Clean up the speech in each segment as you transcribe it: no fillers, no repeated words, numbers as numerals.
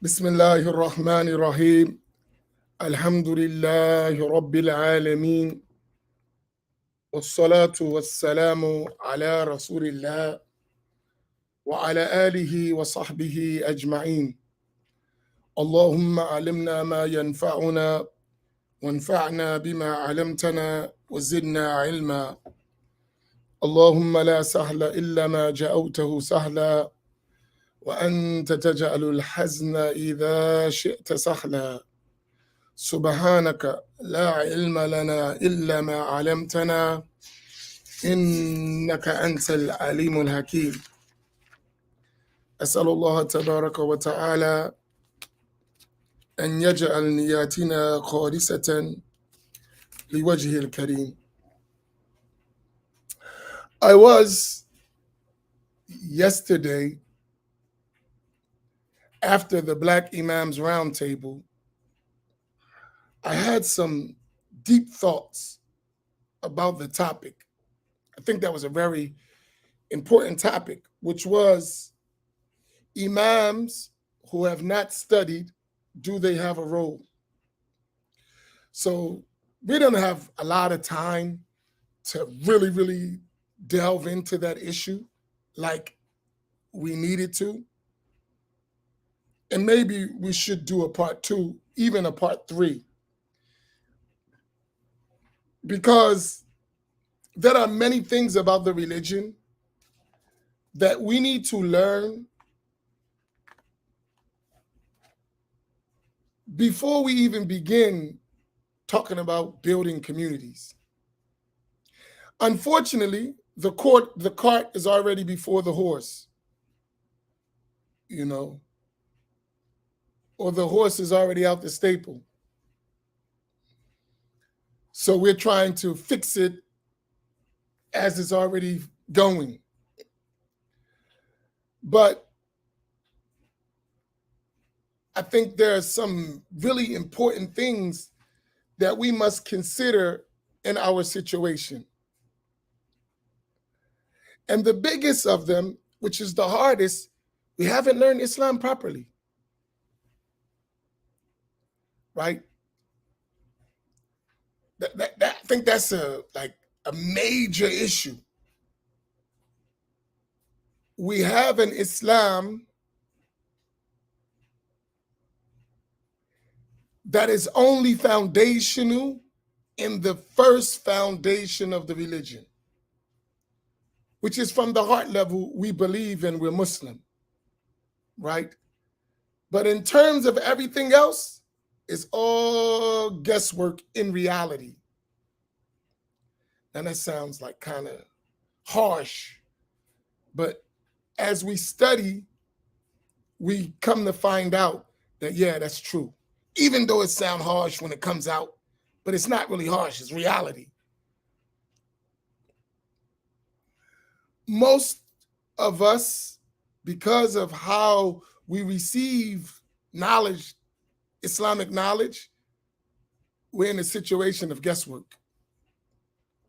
بسم الله الرحمن الرحيم الحمد لله رب العالمين والصلاة والسلام على رسول الله وعلى آله وصحبه أجمعين اللهم علمنا ما ينفعنا وانفعنا بما علمتنا وزدنا علما اللهم لا سهل إلا ما جعلته سهلا وأنت تجعل الحزن إذا شئت سهلا سبحانك لا علم لنا إلا ما علمتنا إنك أنت العليم الحكيم أسأل الله تبارك وتعالى أن يجعل نياتنا خالصة لوجهه الكريم. I was yesterday after the Black Imams Roundtable. I had some deep thoughts about the topic. I think that was a very important topic, which was Imams who have not studied, do they have a role? So we don't have a lot of time to really delve into that issue like we needed to. And maybe we should do a part 2, even a part 3. Because there are many things about the religion that we need to learn before we even begin talking about building communities. Unfortunately, the cart is already before the horse, or the horse is already out the stable. So we're trying to fix it as it's already going. But I think there are some really important things that we must consider in our situation. And the biggest of them, which is the hardest, we haven't learned Islam properly. Right? I think that's a major issue. We have an Islam that is only foundational in the first foundation of the religion, which is from the heart level, we believe and we're Muslim, right? But in terms of everything else, it's all guesswork in reality. And that sounds like kind of harsh, but as we study, we come to find out that, yeah, that's true. Even though it sounds harsh when it comes out, but it's not really harsh, it's reality. Most of us, because of how we receive knowledge, Islamic knowledge, we're in a situation of guesswork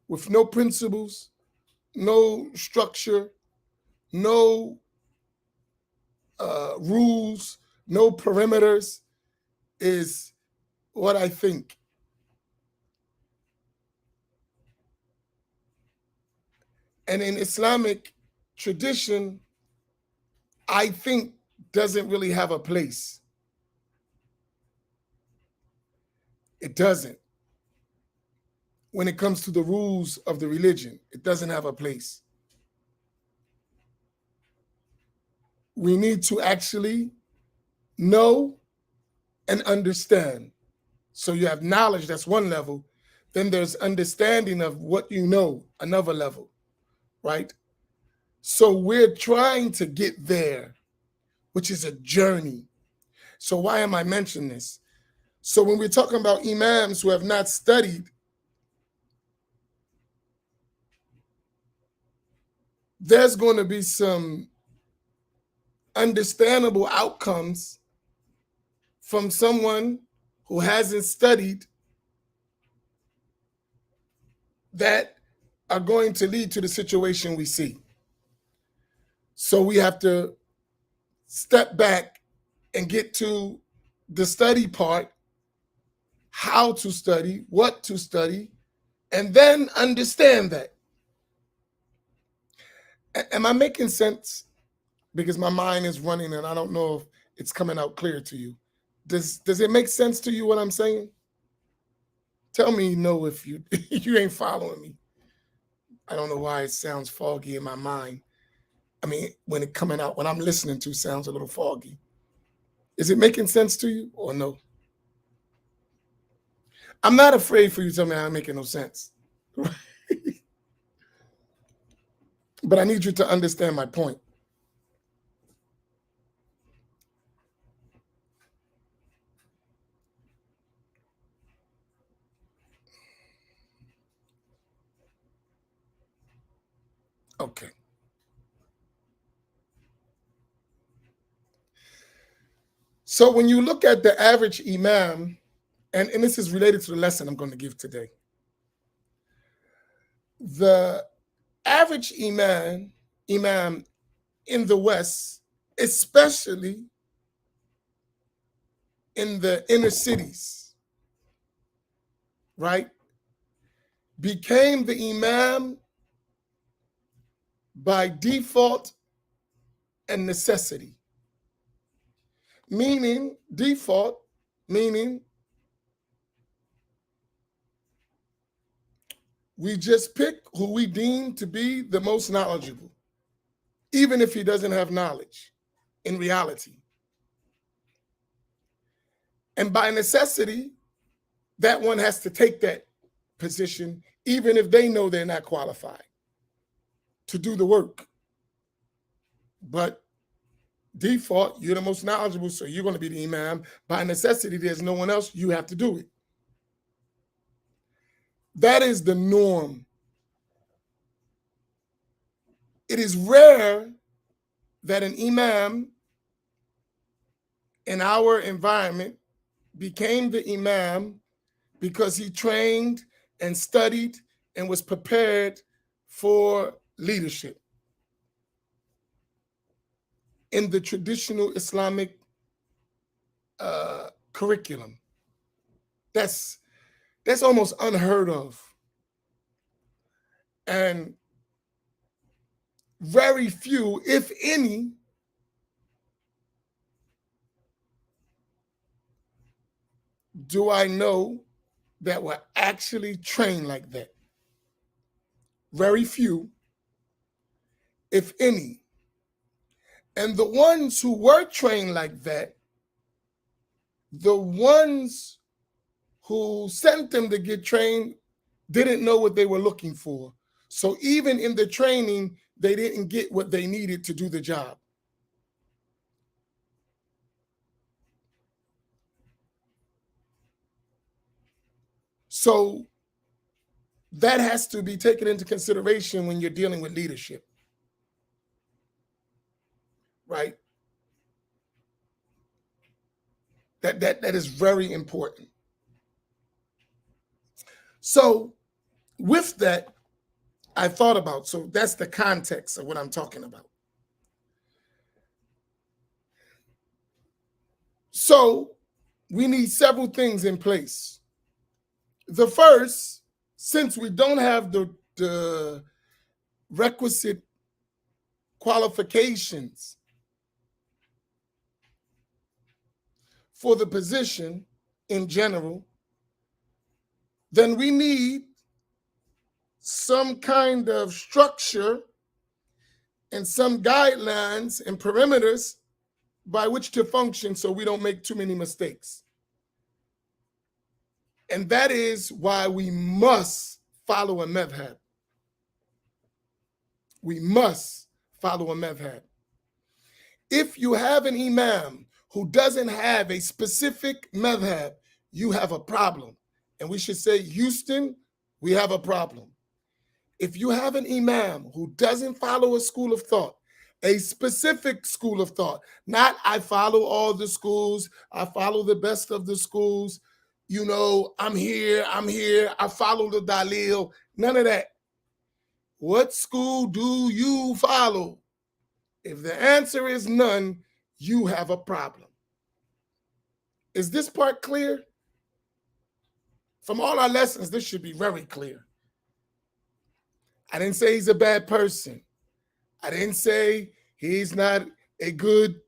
with no principles, no structure, no rules, no perimeters, is what I think. And in Islamic tradition, I think doesn't really have a place. It doesn't. When it comes to the rules of the religion, it doesn't have a place. We need to actually know and understand. So you have knowledge, that's one level. Then there's understanding of what you know, another level, right? So we're trying to get there, which is a journey. So why am I mentioning this? So when we're talking about imams who have not studied, there's going to be some understandable outcomes from someone who hasn't studied that are going to lead to the situation we see. So we have to step back and get to the study part, how to study, what to study, and then understand that. Am I making sense? Because my mind is running and I don't know if it's coming out clear to you. Does it make sense to you what I'm saying? Tell me no if you you ain't following me. I don't know why it sounds foggy in my mind. I mean, when it coming out, when I'm listening to, sounds a little foggy. Is it making sense to you or no? I'm not afraid for you to tell me I'm making no sense. But I need you to understand my point. Okay. So when you look at the average imam, and this is related to the lesson I'm going to give today, the average imam in the West, especially in the inner cities, right, became the imam by default and necessity. Meaning, default, meaning we just pick who we deem to be the most knowledgeable, even if he doesn't have knowledge in reality. And by necessity, that one has to take that position, even if they know they're not qualified to do the work. But default, you're the most knowledgeable, so you're going to be the imam. By necessity, there's no one else, you have to do it. That is the norm. It is rare that an imam in our environment became the imam because he trained and studied and was prepared for leadership in the traditional Islamic curriculum. That's almost unheard of. And very few, if any, do I know that were actually trained like that. Very few, if any. And the ones who were trained like that, the ones who sent them to get trained didn't know what they were looking for. So even in the training, they didn't get what they needed to do the job. So that has to be taken into consideration when you're dealing with leadership, right? That is very important. So with that, I thought about, so that's the context of what I'm talking about. So we need several things in place. The first, since we don't have the requisite qualifications for the position in general, then we need some kind of structure and some guidelines and perimeters by which to function so we don't make too many mistakes. And that is why we must follow a madhab. We must follow a madhab. If you have an imam who doesn't have a specific madhab, you have a problem. And we should say, Houston, we have a problem. If you have an imam who doesn't follow a school of thought, a specific school of thought, not I follow all the schools, I follow the best of the schools, you know, I'm here, I follow the dalil, none of that. What school do you follow? If the answer is none, you have a problem. Is this part clear? From all our lessons, this should be very clear. I didn't say he's a bad person. I didn't say he's not a good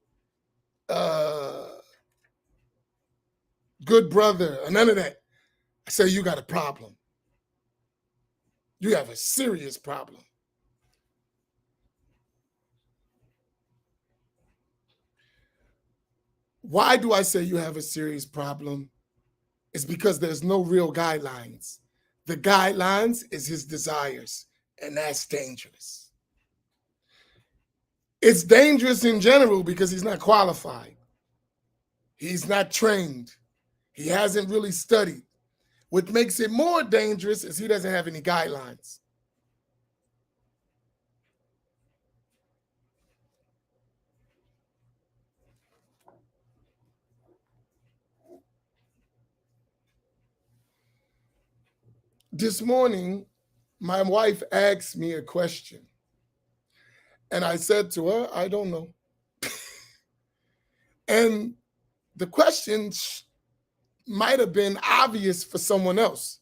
good brother or none of that. I say you got a problem. You have a serious problem. Why do I say you have a serious problem? It's because there's no real guidelines. The guidelines is his desires, and that's dangerous. It's dangerous in general because he's not qualified. He's not trained. He hasn't really studied. What makes it more dangerous is he doesn't have any guidelines. This morning, my wife asked me a question, and I said to her, I don't know. And the question might have been obvious for someone else.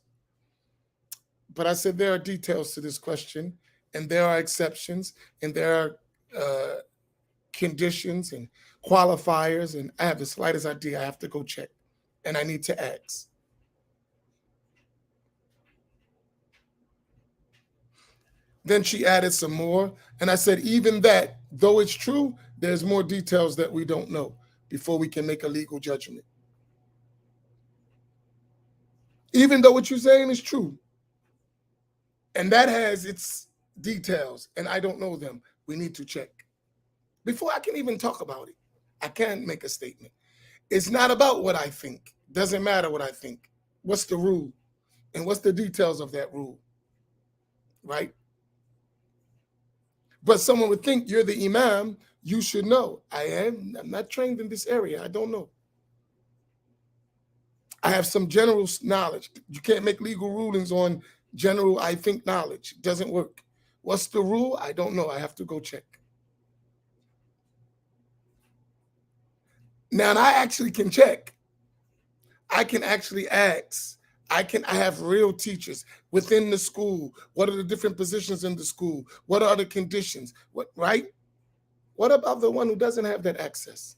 But I said there are details to this question, and there are exceptions, and there are conditions and qualifiers, and I have the slightest idea. I have to go check, and I need to ask. Then she added some more, and I said, even that, though it's true, there's more details that we don't know before we can make a legal judgment. Even though what you're saying is true, and that has its details, and I don't know them, we need to check. Before I can even talk about it, I can't make a statement. It's not about what I think. Doesn't matter what I think. What's the rule? And what's the details of that rule? Right? But someone would think you're the imam, you should know. I'm not trained in this area. I don't know. I have some general knowledge. You can't make legal rulings on general, I think, knowledge. It doesn't work. What's the rule? I don't know. I have to go check. Now, and I actually can check. I can actually ask. I have real teachers within the school. What are the different positions in the school? What are the conditions? What, right? What about the one who doesn't have that access?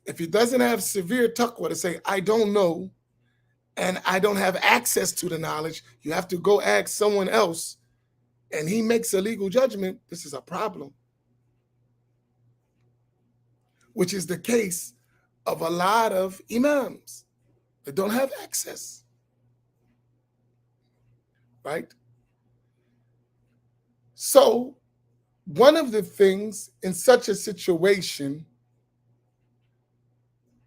If he doesn't have severe taqwa to say, I don't know, and I don't have access to the knowledge, you have to go ask someone else, and he makes a legal judgment, this is a problem. Which is the case of a lot of imams that don't have access. Right? So, one of the things in such a situation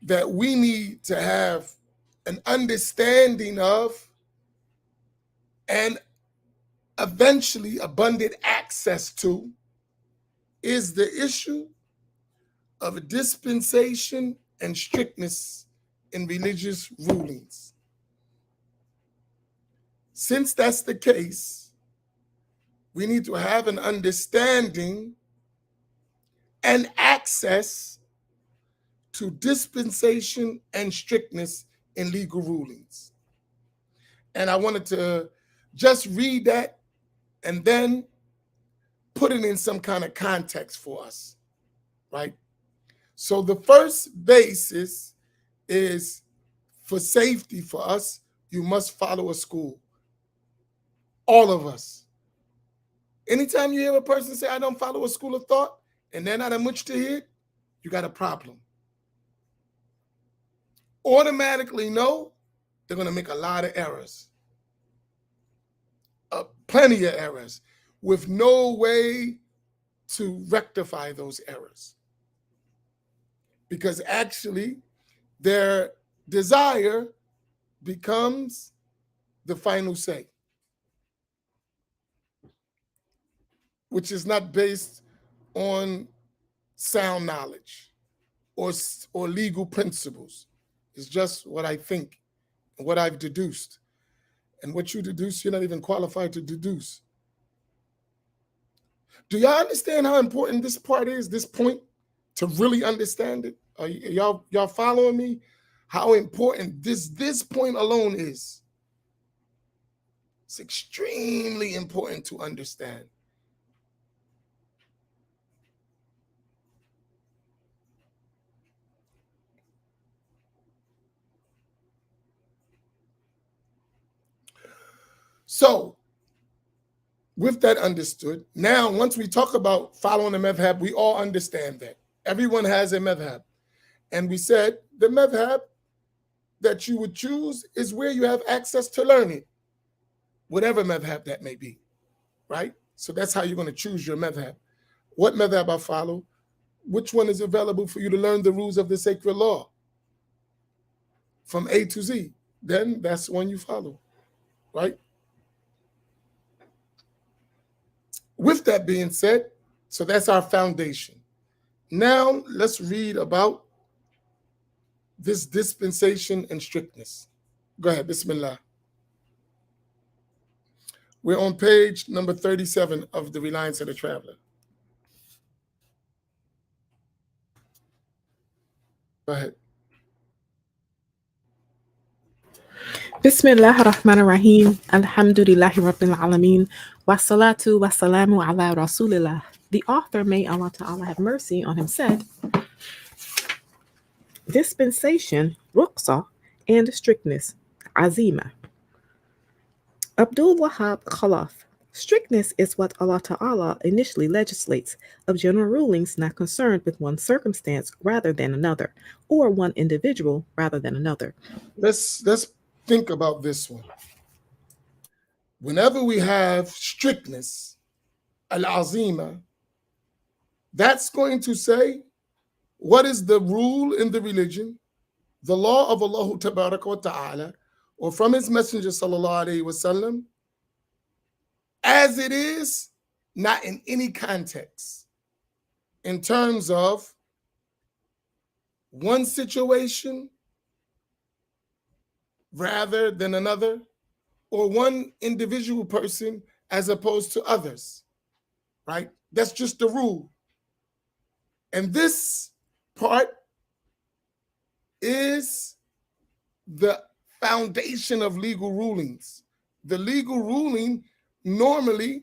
that we need to have an understanding of and eventually abundant access to is the issue of dispensation and strictness in religious rulings. Since that's the case, we need to have an understanding and access to dispensation and strictness in legal rulings. And I wanted to just read that and then put it in some kind of context for us, right? So the first basis is for safety for us, you must follow a school. All of us. Anytime you hear a person say, I don't follow a school of thought, and they're not a mujtahid, you got a problem. Automatically know they're going to make a lot of errors. Plenty of errors with no way to rectify those errors. Because actually, their desire becomes the final say, which is not based on sound knowledge or legal principles. It's just what I think and what I've deduced. And what you deduce, you're not even qualified to deduce. Do y'all understand how important this part is, this point? to really understand it. Are y'all following me? How important this point alone is. It's extremely important to understand. So, with that understood, now once we talk about following the madhab, we all understand that. Everyone has a madhab. And we said the madhab that you would choose is where you have access to learn it, whatever madhab that may be, right? So that's how you're going to choose your madhab. What madhab I follow? Which one is available for you to learn the rules of the sacred law from A to Z? Then that's the one you follow, right? With that being said, so that's our foundation. Now let's read about this dispensation and strictness. Go ahead, Bismillah. We're on page number 37 of the Reliance of the Traveler. Go ahead. Bismillah ar-Rahman ar-Rahim. Alhamdulillahi Rabbil Alameen. Wassalatu wassalamu ala Rasulillah. The author, may Allah Ta'ala have mercy on him, said, dispensation, ruqsa, and strictness, azima. Abdul Wahab Khalaf. Strictness is what Allah Ta'ala initially legislates of general rulings not concerned with one circumstance rather than another, or one individual rather than another. Let's think about this one. Whenever we have strictness, al-azima, that's going to say what is the rule in the religion, the law of Allah Tabaraka wa Ta'ala, or from his messenger sallallahu alayhi wasallam, as it is, not in any context, in terms of one situation rather than another, or one individual person as opposed to others, right? That's just the rule. And this part is the foundation of legal rulings. The legal ruling normally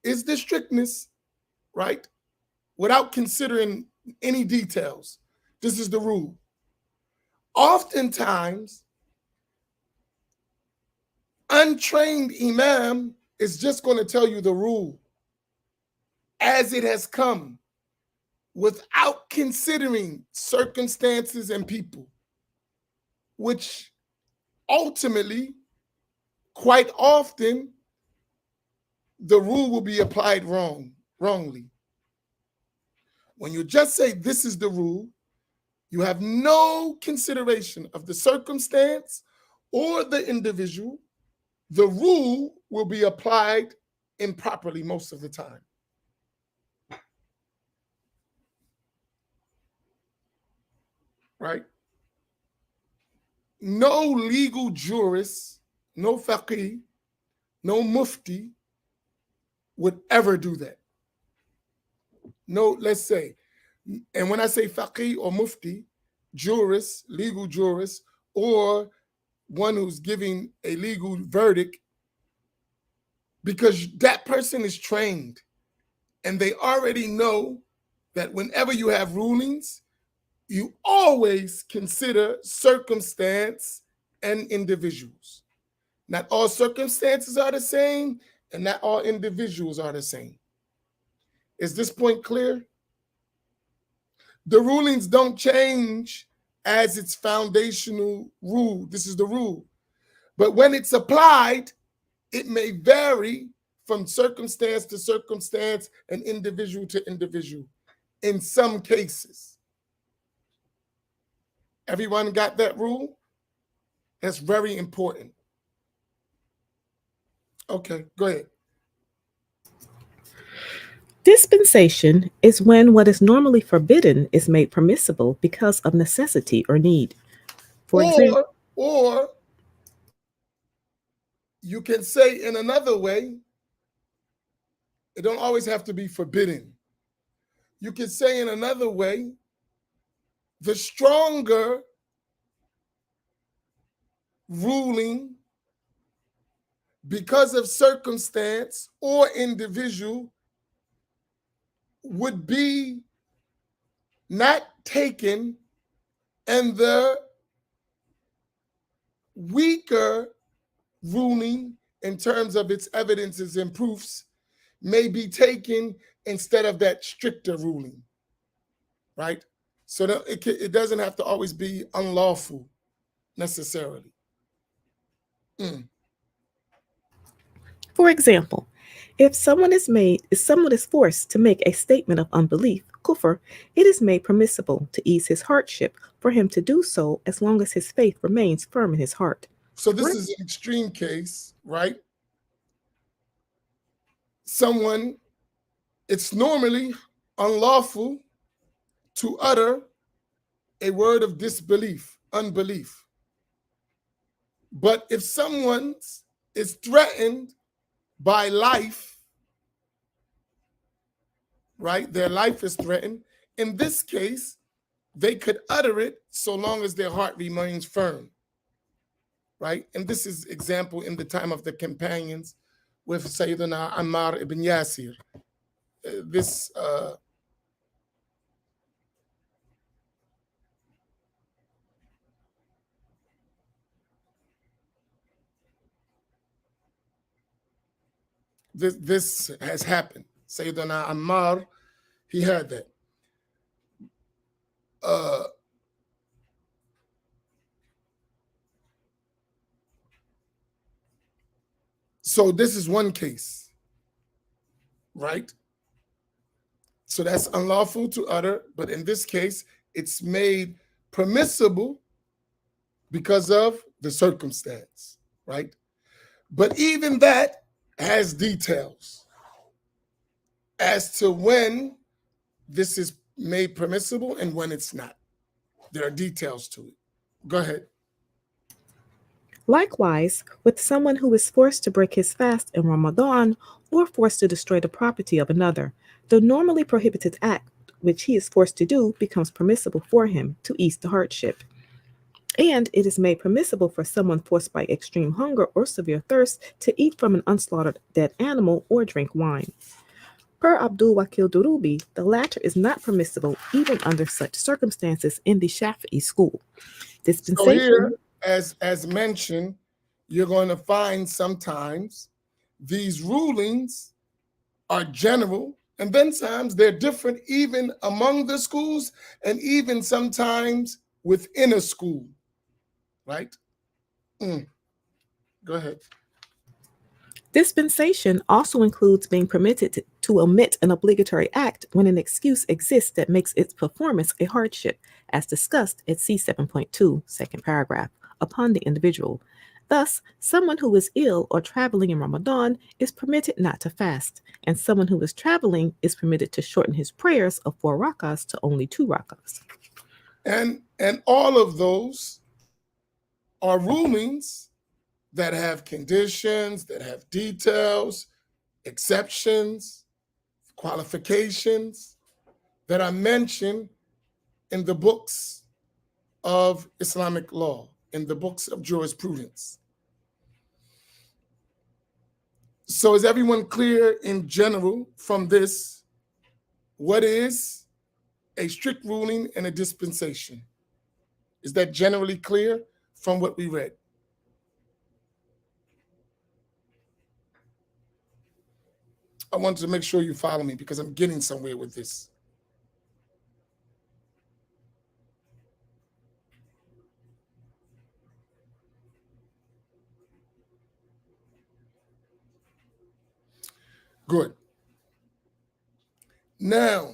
is the strictness, right? Without considering any details. This is the rule. Oftentimes, untrained imam is just going to tell you the rule as it has come without considering circumstances and people, which ultimately, quite often, the rule will be applied wrongly. When you just say this is the rule, you have no consideration of the circumstance or the individual, the rule will be applied improperly most of the time. Right? No legal jurist, no faqih, no mufti would ever do that. No, let's say, and when I say faqih or mufti, jurist, legal jurist, or one who's giving a legal verdict, because that person is trained and they already know that whenever you have rulings, you always consider circumstance and individuals. Not all circumstances are the same, and not all individuals are the same. Is this point clear? The rulings don't change as its foundational rule. This is the rule. But when it's applied, it may vary from circumstance to circumstance and individual to individual in some cases. Everyone got that rule? That's very important. Okay, go ahead. Dispensation is when what is normally forbidden is made permissible because of necessity or need. For example, or you can say in another way, it don't always have to be forbidden. You can say in another way The stronger ruling, because of circumstance or individual, would be not taken, and the weaker ruling in terms of its evidences and proofs may be taken instead of that stricter ruling, right? So that it doesn't have to always be unlawful necessarily. For example, if someone is forced to make a statement of unbelief, kufr, it is made permissible to ease his hardship for him to do so as long as his faith remains firm in his heart. So this is an extreme case, right? Someone, it's normally unlawful to utter a word of disbelief, unbelief. But if someone is threatened by life, right, their life is threatened, in this case, they could utter it so long as their heart remains firm, right? And this is example in the time of the companions with Sayyidina Ammar ibn Yasir. This this has happened. Sayyidina Ammar, he had that. So this is one case, right? So that's unlawful to utter, but in this case, it's made permissible because of the circumstance, right? But even that has details as to when this is made permissible and when it's not. There are details to it. Go ahead. Likewise, with someone who is forced to break his fast in Ramadan or forced to destroy the property of another, the normally prohibited act which he is forced to do becomes permissible for him to ease the hardship. And it is made permissible for someone forced by extreme hunger or severe thirst to eat from an unslaughtered dead animal or drink wine. Per Abdul Wakil Durubi, the latter is not permissible even under such circumstances in the Shafi'i school. So here, Dispensation. as mentioned, you're going to find sometimes these rulings are general, and then sometimes they're different even among the schools and even sometimes within a school, right? Go ahead. Dispensation also includes being permitted to omit an obligatory act when an excuse exists that makes its performance a hardship, as discussed at C7.2, second paragraph, upon the individual. Thus, someone who is ill or traveling in Ramadan is permitted not to fast, and someone who is traveling is permitted to shorten his prayers of 4 rakas to only 2 rakas. And all of those are rulings that have conditions, that have details, exceptions, qualifications that are mentioned in the books of Islamic law, in the books of jurisprudence. So is everyone clear in general from this what is a strict ruling and a dispensation? Is that generally clear from what we read? I wanted to make sure you follow me because I'm getting somewhere with this. Good. Now,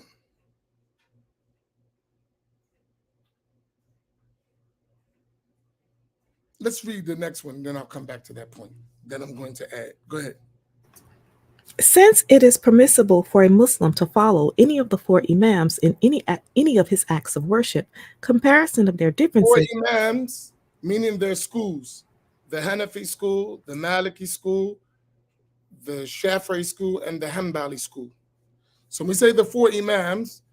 let's read the next one, then I'll come back to that point. Then I'm going to add. Go ahead. Since it is permissible for a Muslim to follow any of the 4 Imams in any of his acts of worship, comparison of their 4 differences. Imams, meaning their schools, the Hanafi school, the Maliki school, the Shafi'i school, and the Hanbali school. So when we say the 4 Imams,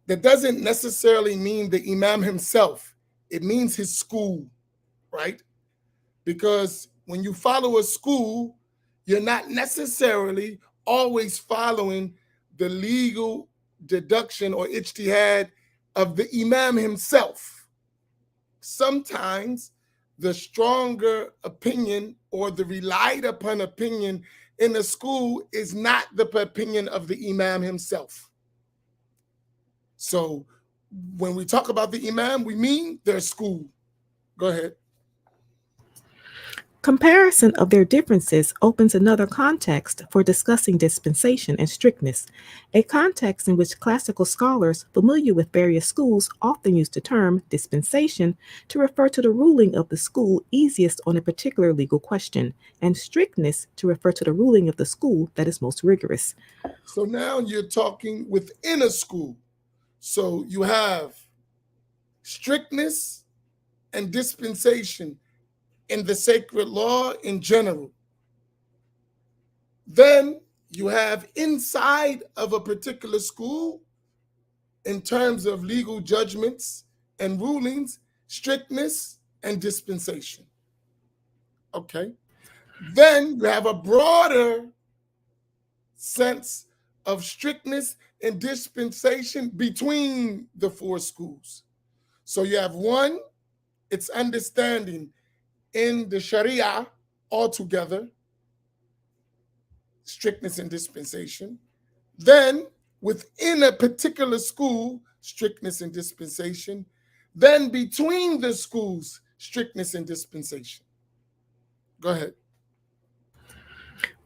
that doesn't necessarily mean the imam himself. It means his school, right? Because when you follow a school, you're not necessarily always following the legal deduction or ijtihad of the imam himself. Sometimes the stronger opinion or the relied upon opinion in the school is not the opinion of the imam himself. So when we talk about the imam, we mean their school. Go ahead. Comparison of their differences opens another context for discussing dispensation and strictness, a context in which classical scholars familiar with various schools often use the term dispensation to refer to the ruling of the school easiest on a particular legal question, and strictness to refer to the ruling of the school that is most rigorous. So now you're talking within a school. So you have strictness and dispensation in the sacred law in general. Then you have inside of a particular school, in terms of legal judgments and rulings, strictness and dispensation. Okay. Then you have a broader sense of strictness and dispensation between the four schools. So you have one, it's understanding in the Sharia altogether, strictness and dispensation. Then within a particular school, strictness and dispensation. Then between the schools, strictness and dispensation. Go ahead.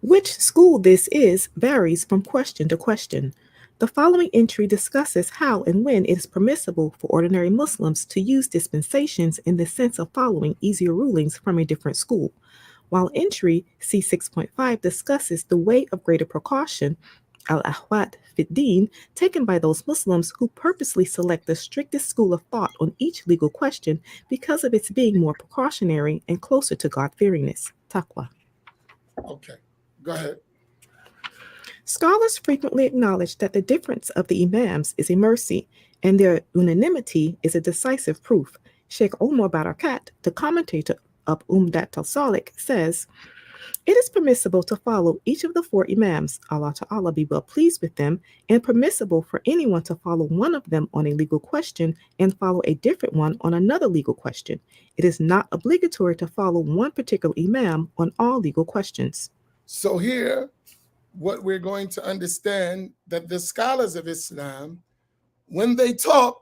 Which school this is varies from question to question. The following entry discusses how and when it is permissible for ordinary Muslims to use dispensations in the sense of following easier rulings from a different school, while entry C6.5 discusses the way of greater precaution, al-ahwat fid-din, taken by those Muslims who purposely select the strictest school of thought on each legal question because of its being more precautionary and closer to God-fearingness, taqwa. Okay, go ahead. Scholars frequently acknowledge that the difference of the Imams is a mercy, and their unanimity is a decisive proof. Sheikh Omar Barakat, the commentator of Umdat al-Salik, says, "It is permissible to follow each of the four Imams, Allah Ta'ala be well pleased with them, and permissible for anyone to follow one of them on a legal question and follow a different one on another legal question. It is not obligatory to follow one particular Imam on all legal questions." So here, what we're going to understand that the scholars of Islam, when they talk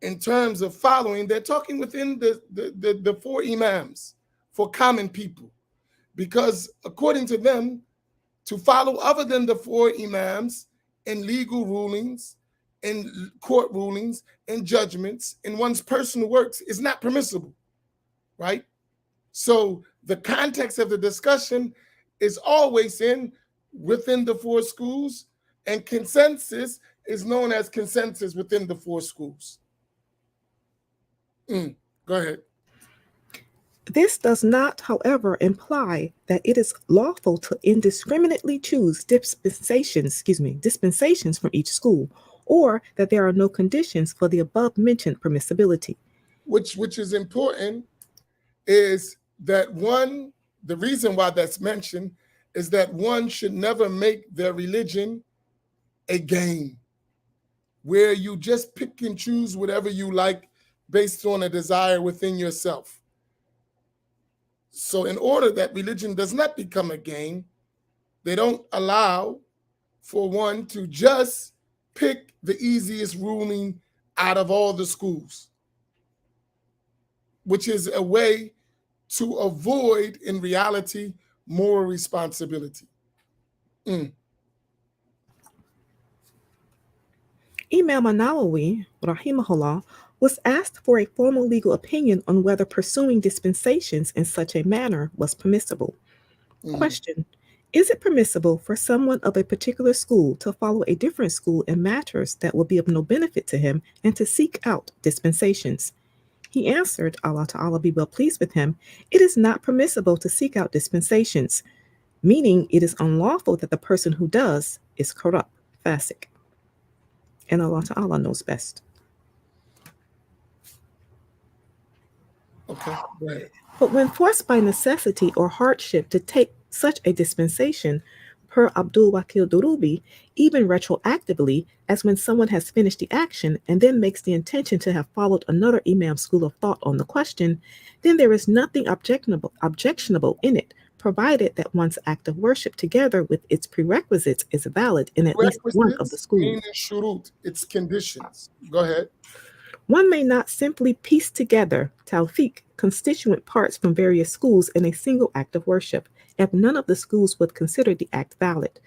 in terms of following, they're talking within the four imams for common people. Because according to them, to follow other than the four imams in legal rulings, in court rulings, in judgments, in one's personal works is not permissible, right? So the context of the discussion is always within the four schools, and consensus is known as consensus within the four schools. Go ahead. This does not, however, imply that it is lawful to indiscriminately choose dispensations from each school, or that there are no conditions for the above mentioned permissibility. Which is important is that one, the reason why that's mentioned is that one should never make their religion a game where you just pick and choose whatever you like based on a desire within yourself. So in order that religion does not become a game, they don't allow for one to just pick the easiest ruling out of all the schools, which is a way to avoid, in reality, moral responsibility. Imam An-Nawawi, rahimahullah, was asked for a formal legal opinion on whether pursuing dispensations in such a manner was permissible. Question: Is it permissible for someone of a particular school to follow a different school in matters that will be of no benefit to him and to seek out dispensations? He answered, Allah Ta'ala be well pleased with him, "It is not permissible to seek out dispensations," meaning it is unlawful that the person who does is corrupt, fasik. And Allah Ta'ala knows best. Okay, right. But when forced by necessity or hardship to take such a dispensation, per Abdul Wakil Durubi, even retroactively, as when someone has finished the action and then makes the intention to have followed another Imam's school of thought on the question, then there is nothing objectionable in it, provided that one's act of worship together with its prerequisites is valid in at least one of the Requisites schools. meaning shurut, its conditions. Go ahead. One may not simply piece together tawfiq, constituent parts from various schools in a single act of worship, if none of the schools would consider the act valid.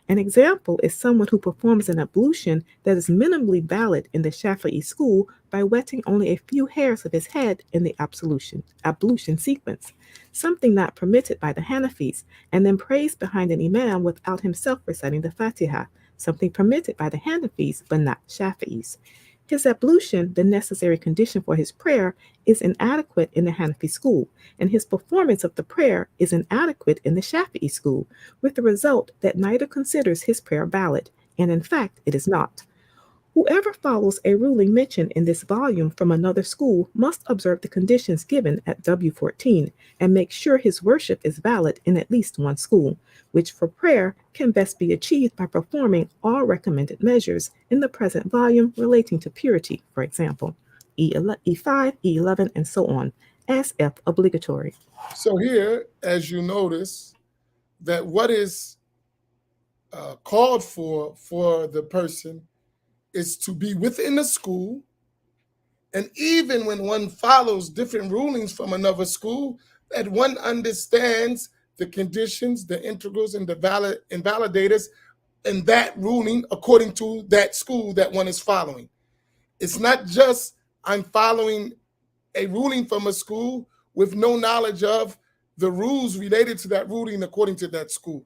An example is someone who performs an ablution that is minimally valid in the Shafi'i school by wetting only a few hairs of his head in the ablution sequence, something not permitted by the Hanafis, and then prays behind an imam without himself reciting the Fatiha, something permitted by the Hanafis but not Shafi'is. His ablution, the necessary condition for his prayer, is inadequate in the Hanafi school, and his performance of the prayer is inadequate in the Shafi'i school, with the result that neither considers his prayer valid, and in fact it is not. Whoever follows a ruling mentioned in this volume from another school must observe the conditions given at W14 and make sure his worship is valid in at least one school, which for prayer can best be achieved by performing all recommended measures in the present volume relating to purity, for example, E5, E11, and so on, as if obligatory. So here, as you notice, that what is called for the person is to be within the school, and even when one follows different rulings from another school, that one understands the conditions, the integrals, and the valid invalidators in that ruling according to that school that one is following. It's not just I'm following a ruling from a school with no knowledge of the rules related to that ruling according to that school.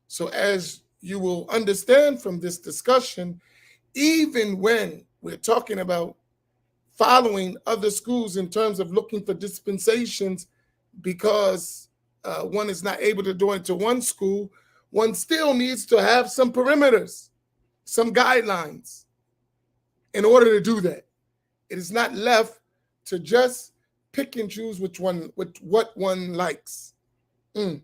So, as you will understand from this discussion, even when we're talking about following other schools in terms of looking for dispensations because one is not able to do it to one school, one still needs to have some perimeters, some guidelines in order to do that. It is not left to just pick and choose with what one likes. Mm.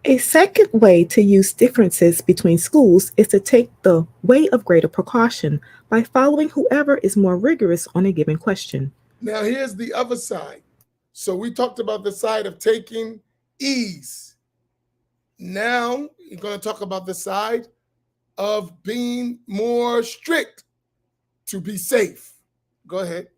A second way to use differences between schools is to take the way of greater precaution by following whoever is more rigorous on a given question. Now, here's the other side. So, we talked about the side of taking ease. Now, you're going to talk about the side of being more strict to be safe. Go ahead.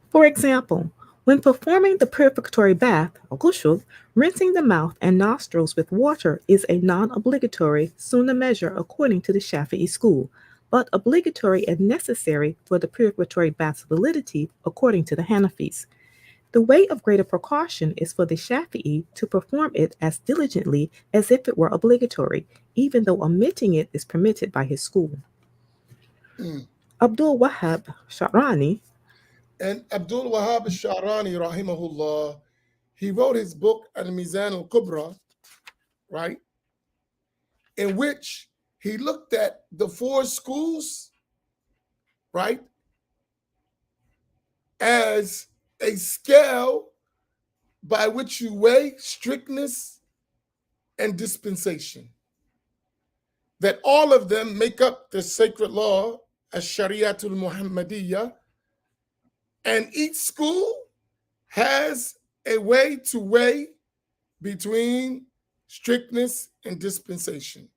For example, when performing the purificatory bath, ghusl, rinsing the mouth and nostrils with water is a non-obligatory sunnah measure according to the Shafi'i school, but obligatory and necessary for the purificatory bath's validity according to the Hanafis. The way of greater precaution is for the Shafi'i to perform it as diligently as if it were obligatory, even though omitting it is permitted by his school. Mm. Abdul Wahab Sharani. And Abdul Wahab al-Sharani, rahimahullah, he wrote his book, Al-Mizan al-Kubra, right, in which he looked at the four schools, right, as a scale by which you weigh strictness and dispensation. That all of them make up the sacred law, as Shariatul Muhammadiyah, and each school has a way to weigh between strictness and dispensation,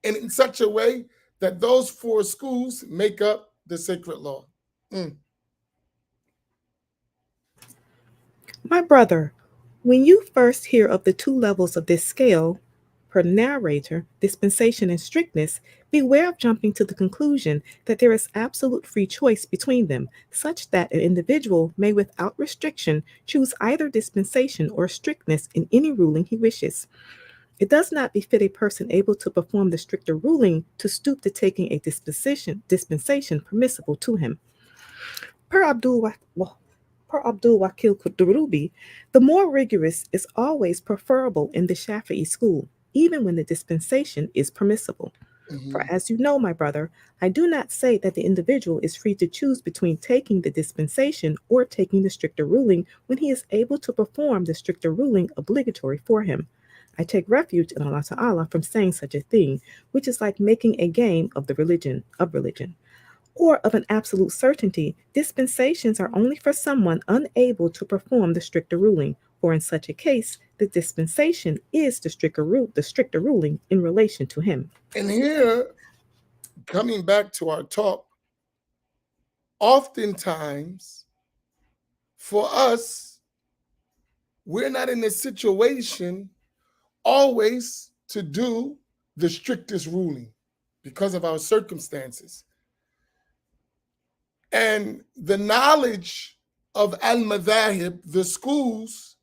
and in such a way that those four schools make up the sacred law. Mm. My brother, when you first hear of the two levels of this scale, per narrator, dispensation and strictness, beware of jumping to the conclusion that there is absolute free choice between them, such that an individual may without restriction choose either dispensation or strictness in any ruling he wishes. It does not befit a person able to perform the stricter ruling to stoop to taking a dispensation permissible to him. Per Abdul Wakil Qudurubi, the more rigorous is always preferable in the Shafi'i school, even when the dispensation is permissible. For Mhm. as you know, my brother, I do not say that the individual is free to choose between taking the dispensation or taking the stricter ruling when he is able to perform the stricter ruling obligatory for him. I take refuge in Allah Ta'ala from saying such a thing, which is like making a game of the religion, or of an absolute certainty. Dispensations are only for someone unable to perform the stricter ruling, for in such a case, the dispensation is the stricter ruling in relation to him. And here, coming back to our talk, oftentimes for us, we're not in a situation always to do the strictest ruling because of our circumstances. And the knowledge of al-madhahib, the schools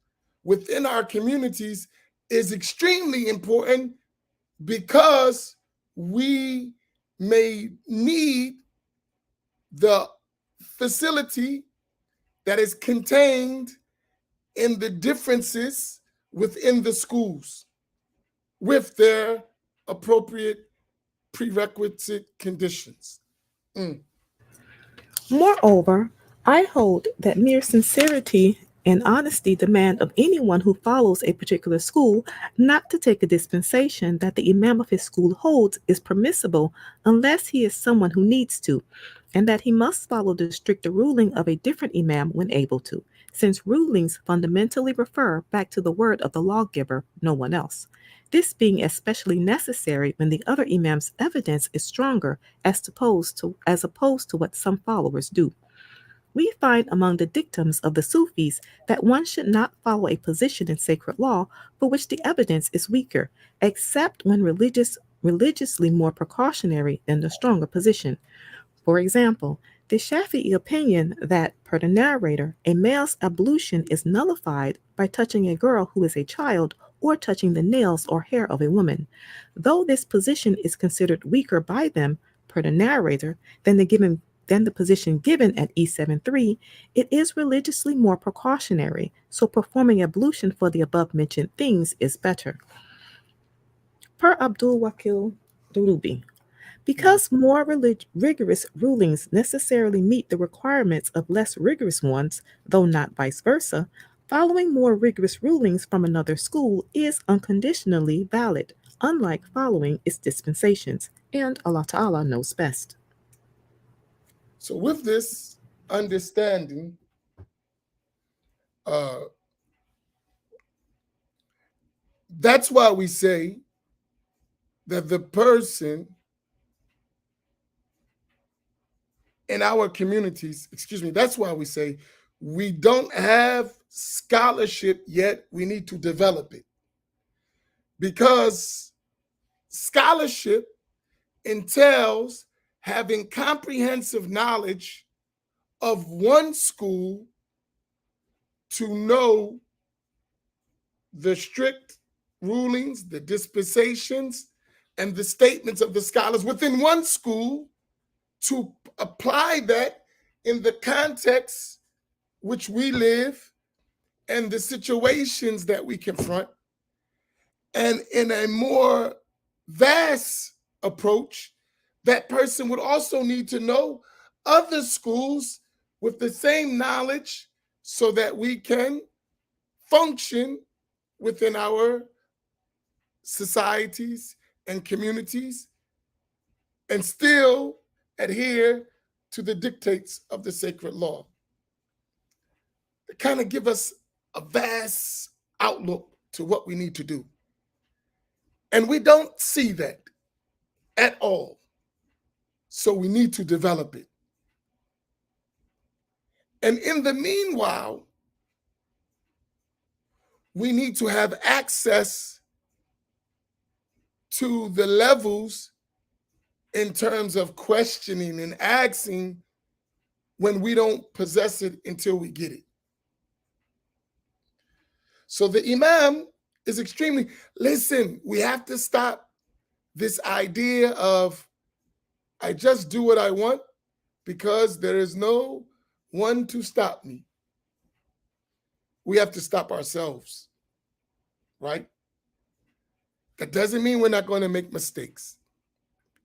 within our communities, is extremely important because we may need the facility that is contained in the differences within the schools with their appropriate prerequisite conditions. Mm. Moreover, I hold that mere sincerity and honesty demand of anyone who follows a particular school not to take a dispensation that the imam of his school holds is permissible unless he is someone who needs to, and that he must follow the stricter ruling of a different imam when able to, since rulings fundamentally refer back to the word of the lawgiver, no one else. This being especially necessary when the other imam's evidence is stronger as opposed to what some followers do. We find among the dictums of the Sufis that one should not follow a position in sacred law for which the evidence is weaker, except when religiously more precautionary than the stronger position. For example, the Shafi'i opinion that, per the narrator, a male's ablution is nullified by touching a girl who is a child or touching the nails or hair of a woman. Though this position is considered weaker by them, per the narrator, than the position given at E73, it is religiously more precautionary, so performing ablution for the above mentioned things is better. Per Abdul Wakil Durubi. Because more rigorous rulings necessarily meet the requirements of less rigorous ones, though not vice versa, following more rigorous rulings from another school is unconditionally valid, unlike following its dispensations, and Allah Ta'ala knows best. So, with this understanding, uh, that's why we say that the person in our communities, excuse me, that's why we say we don't have scholarship yet. We need to develop it because scholarship entails having comprehensive knowledge of one school to know the strict rulings, the dispensations, and the statements of the scholars within one school to apply that in the context which we live and the situations that we confront. And in a more vast approach, that person would also need to know other schools with the same knowledge so that we can function within our societies and communities and still adhere to the dictates of the sacred law. They kind of give us a vast outlook to what we need to do. And we don't see that at all. So we need to develop it. And in the meanwhile, we need to have access to the levels in terms of questioning and asking when we don't possess it until we get it. So the Imam is extremely, listen, we have to stop this idea of I just do what I want because there is no one to stop me. We have to stop ourselves, right? That doesn't mean we're not going to make mistakes.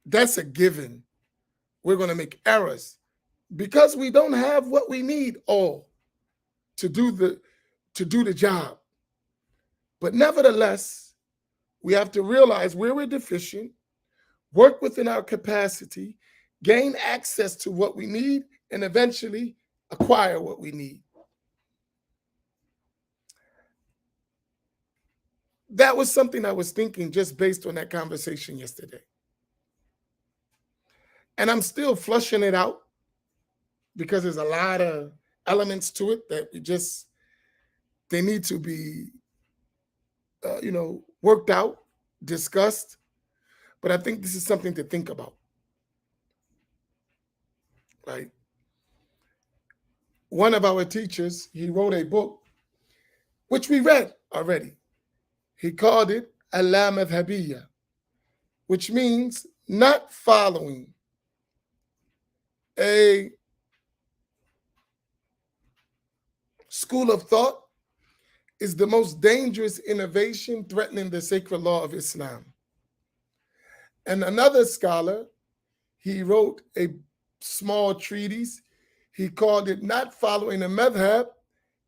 That's a given. We're going to make errors because we don't have what we need all to do the job. But nevertheless, we have to realize where we're deficient, work within our capacity, gain access to what we need, and eventually acquire what we need. That was something I was thinking just based on that conversation yesterday. And I'm still flushing it out because there's a lot of elements to it that they need to be, worked out, discussed. But I think this is something to think about, right? One of our teachers, he wrote a book, which we read already. He called it Ala Madhabiyya, which means not following a school of thought is the most dangerous innovation threatening the sacred law of Islam. And another scholar, he wrote a small treatise. He called it Not Following a Madhab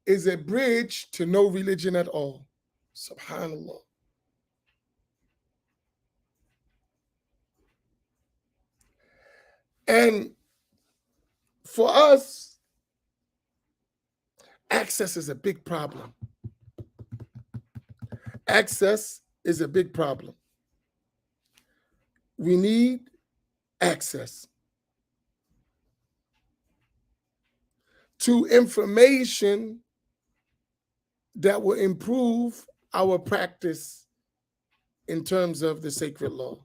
is a Bridge to No Religion at All. Subhanallah. And for us, access is a big problem. Access is a big problem. We need access to information that will improve our practice in terms of the sacred law.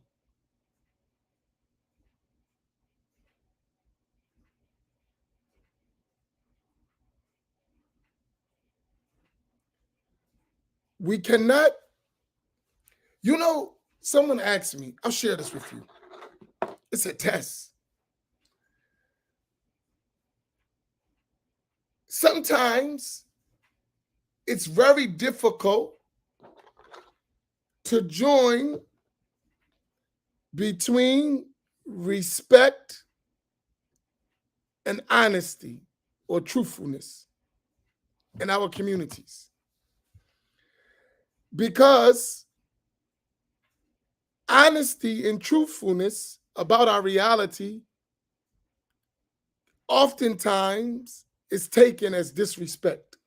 We cannot, someone asked me, I'll share this with you. It's a test. Sometimes it's very difficult to join between respect and honesty or truthfulness in our communities. Because honesty and truthfulness about our reality oftentimes is taken as disrespect.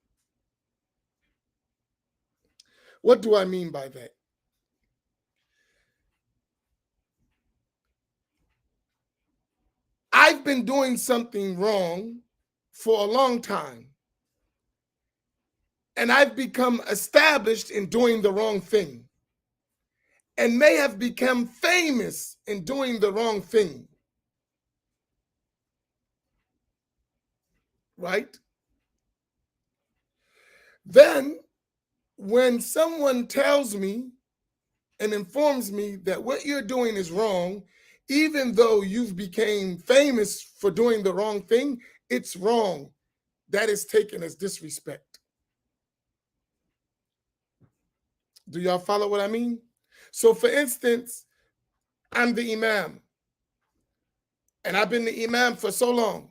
What do I mean by that? I've been doing something wrong for a long time, and I've become established in doing the wrong thing, and may have become famous in doing the wrong thing. Right? Then, when someone tells me and informs me that what you're doing is wrong, even though you've became famous for doing the wrong thing, it's wrong. That is taken as disrespect. Do y'all follow what I mean? So for instance, I'm the imam, and I've been the imam for so long,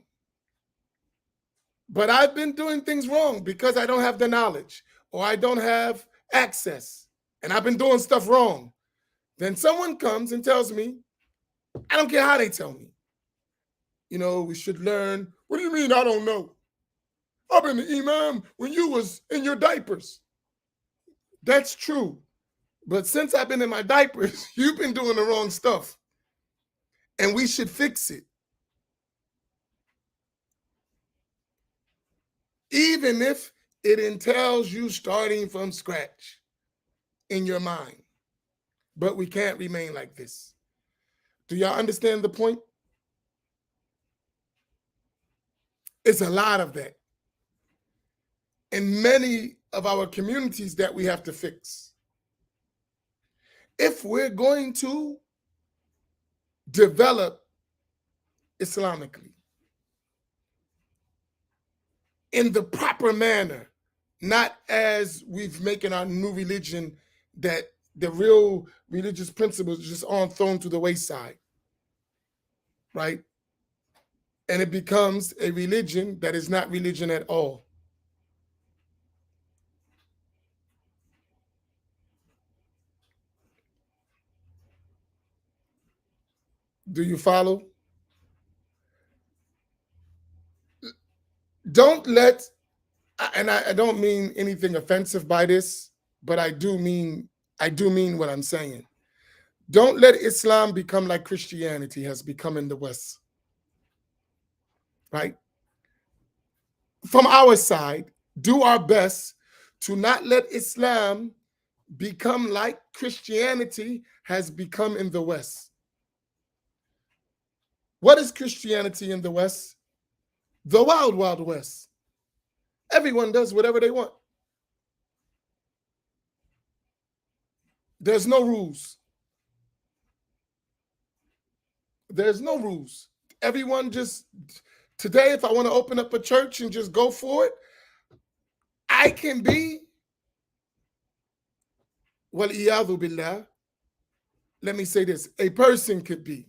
but I've been doing things wrong because I don't have the knowledge or I don't have access, and I've been doing stuff wrong. Then someone comes and tells me, I don't care how they tell me, we should learn. What do you mean I don't know? I've been the imam when you was in your diapers. That's true. But since I've been in my diapers, you've been doing the wrong stuff. And we should fix it. Even if it entails you starting from scratch in your mind. But we can't remain like this. Do y'all understand the point? It's a lot of that in many of our communities that we have to fix. If we're going to develop Islamically in the proper manner, not as we've making our new religion that the real religious principles just on thrown to the wayside, right? And it becomes a religion that is not religion at all. Do you follow? Don't let, and I don't mean anything offensive by this, but I do mean what I'm saying. Don't let Islam become like Christianity has become in the West, right? From our side, do our best to not let Islam become like Christianity has become in the West. What is Christianity in the West? The wild, wild West. Everyone does whatever they want. There's no rules. There's no rules. Everyone just, today, if I want to open up a church and just go for it, I can be, wal iyadhu billah, let me say this, a person could be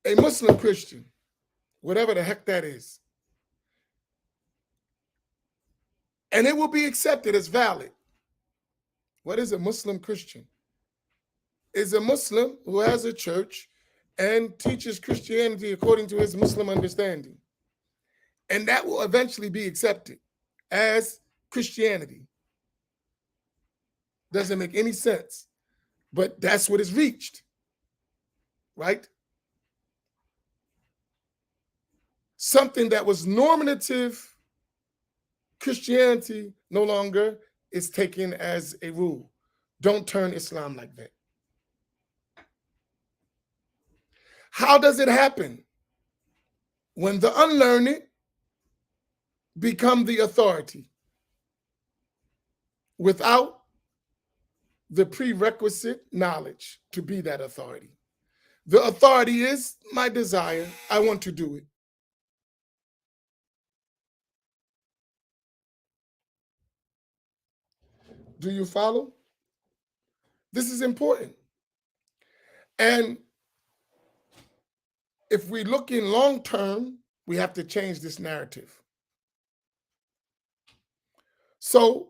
a Muslim Christian, whatever the heck that is, and it will be accepted as valid. What is a Muslim Christian? Is a Muslim who has a church and teaches Christianity according to his Muslim understanding. And that will eventually be accepted as Christianity. Doesn't make any sense, but that's what is reached, right? Something that was normative Christianity no longer is taken as a rule. Don't turn Islam like that. How does it happen? When the unlearned become the authority without the prerequisite knowledge to be that authority. The authority is my desire. I want to do it. Do you follow? This is important. And if we look in long term, we have to change this narrative. So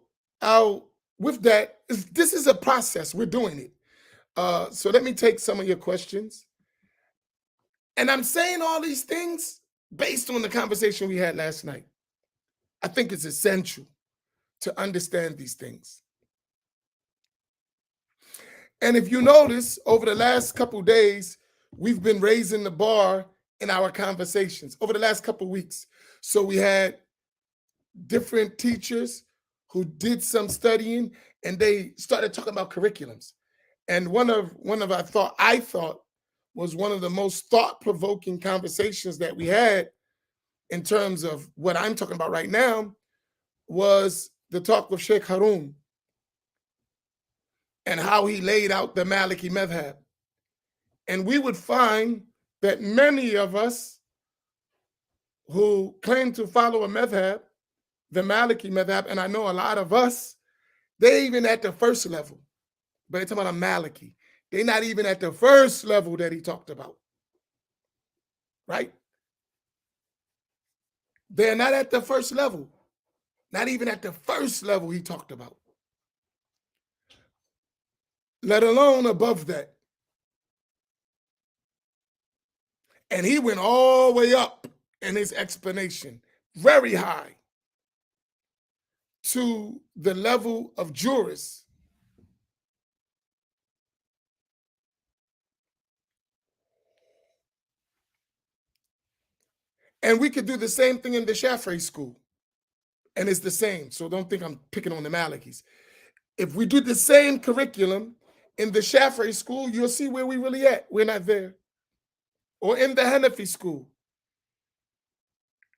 with that, this is a process. We're doing it. So let me take some of your questions. And I'm saying all these things based on the conversation we had last night. I think it's essential to understand these things. And if you notice, over the last couple of days, we've been raising the bar in our conversations over the last couple of weeks. So we had different teachers who did some studying, and they started talking about curriculums. And one of I thought was one of the most thought-provoking conversations that we had in terms of what I'm talking about right now was the talk of Sheikh Harun and how he laid out the Maliki madhab. And we would find that many of us who claim to follow a madhab, the Maliki madhab, and I know a lot of us, they even at the first level, but they're talking about a Maliki. They're not even at the first level that he talked about, right? They're not at the first level, not even at the first level he talked about, let alone above that. And he went all the way up in his explanation, very high, to the level of jurists. And we could do the same thing in the Shafi'i school. And it's the same. So don't think I'm picking on the Malikis. If we do the same curriculum in the Shafi'i school, you'll see where we really at. We're not there. Or in the Hanafi school.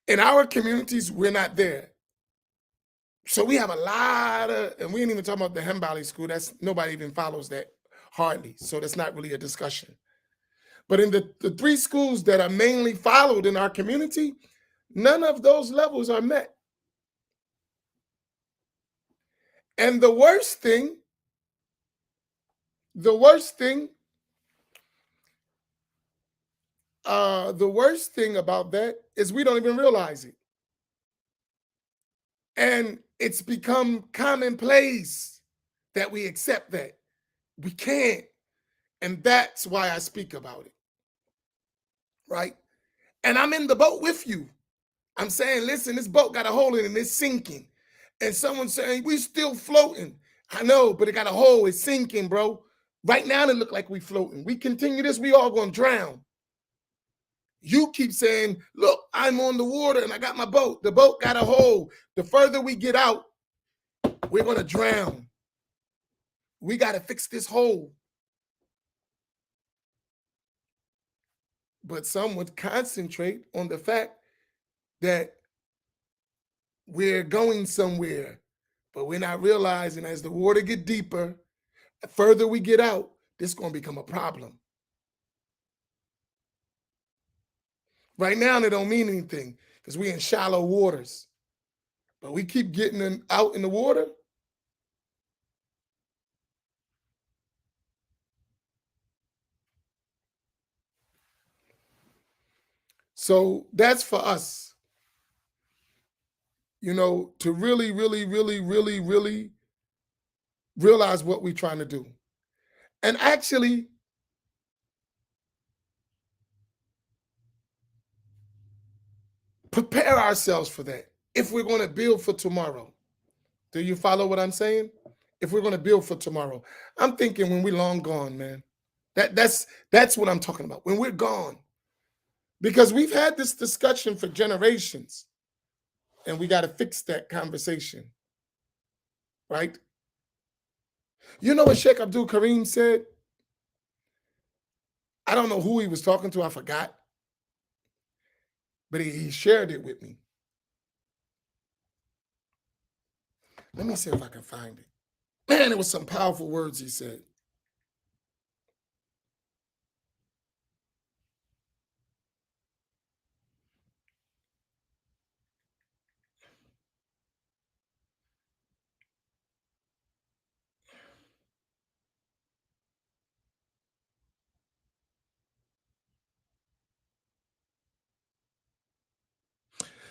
In our communities, we're not there. So we have a lot of, and we ain't even talking about the Hanbali school. That's nobody even follows that hardly. So that's not really a discussion. But in the three schools that are mainly followed in our community, none of those levels are met. And the worst thing The worst thing, the worst thing about that is we don't even realize it. And it's become commonplace that we accept that. We can't. And that's why I speak about it. Right? And I'm in the boat with you. I'm saying, listen, this boat got a hole in it and it's sinking. And someone's saying, we still floating. I know, but it got a hole, it's sinking, bro. Right now it look like we floating. We continue this, we all gonna drown. You keep saying, look, I'm on the water and I got my boat. The boat got a hole. The further we get out, we're gonna drown. We gotta fix this hole. But some would concentrate on the fact that we're going somewhere, but we're not realizing as the water get deeper, the further we get out, this is going to become a problem. Right now, it don't mean anything because we're in shallow waters, but we keep getting out in the water. So that's for us, to really, really, really, really, really realize what we're trying to do. And actually prepare ourselves for that if we're going to build for tomorrow. Do you follow what I'm saying? If we're going to build for tomorrow, I'm thinking when we're long gone, man. That's what I'm talking about. When we're gone, because we've had this discussion for generations, and we got to fix that conversation, right? You know what Sheikh Abdul Karim said? I don't know who he was talking to. I forgot, but he shared it with me. Let me see if I can find it. Man, it was some powerful words he said.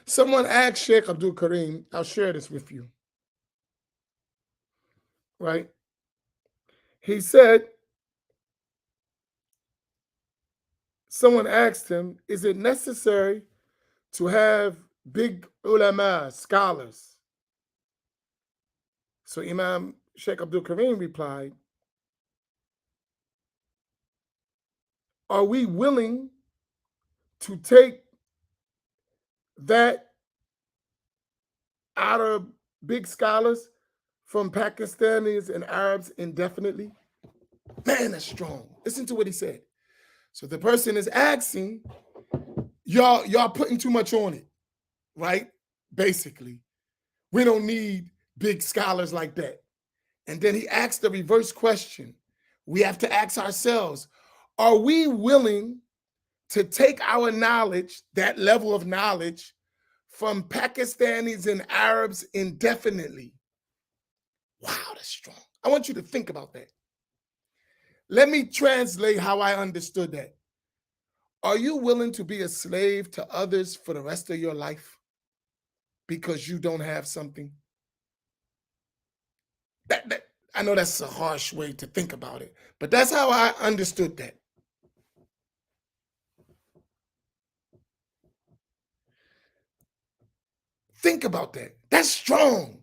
Someone asked Sheikh Abdul Karim, I'll share this with you, right? He said, someone asked him, is it necessary to have big ulama, scholars? So Imam Sheikh Abdul Karim replied, are we willing to take that out of big scholars from Pakistanis and Arabs indefinitely? Man, that's strong. Listen to what he said. So the person is asking, y'all putting too much on it, right? Basically, we don't need big scholars like that. And then he asked the reverse question. We have to ask ourselves, are we willing to take our knowledge, that level of knowledge, from Pakistanis and Arabs indefinitely? Wow, that's strong. I want you to think about that. Let me translate how I understood that. Are you willing to be a slave to others for the rest of your life because you don't have something? That I know that's a harsh way to think about it, but that's how I understood that. Think about that. That's strong.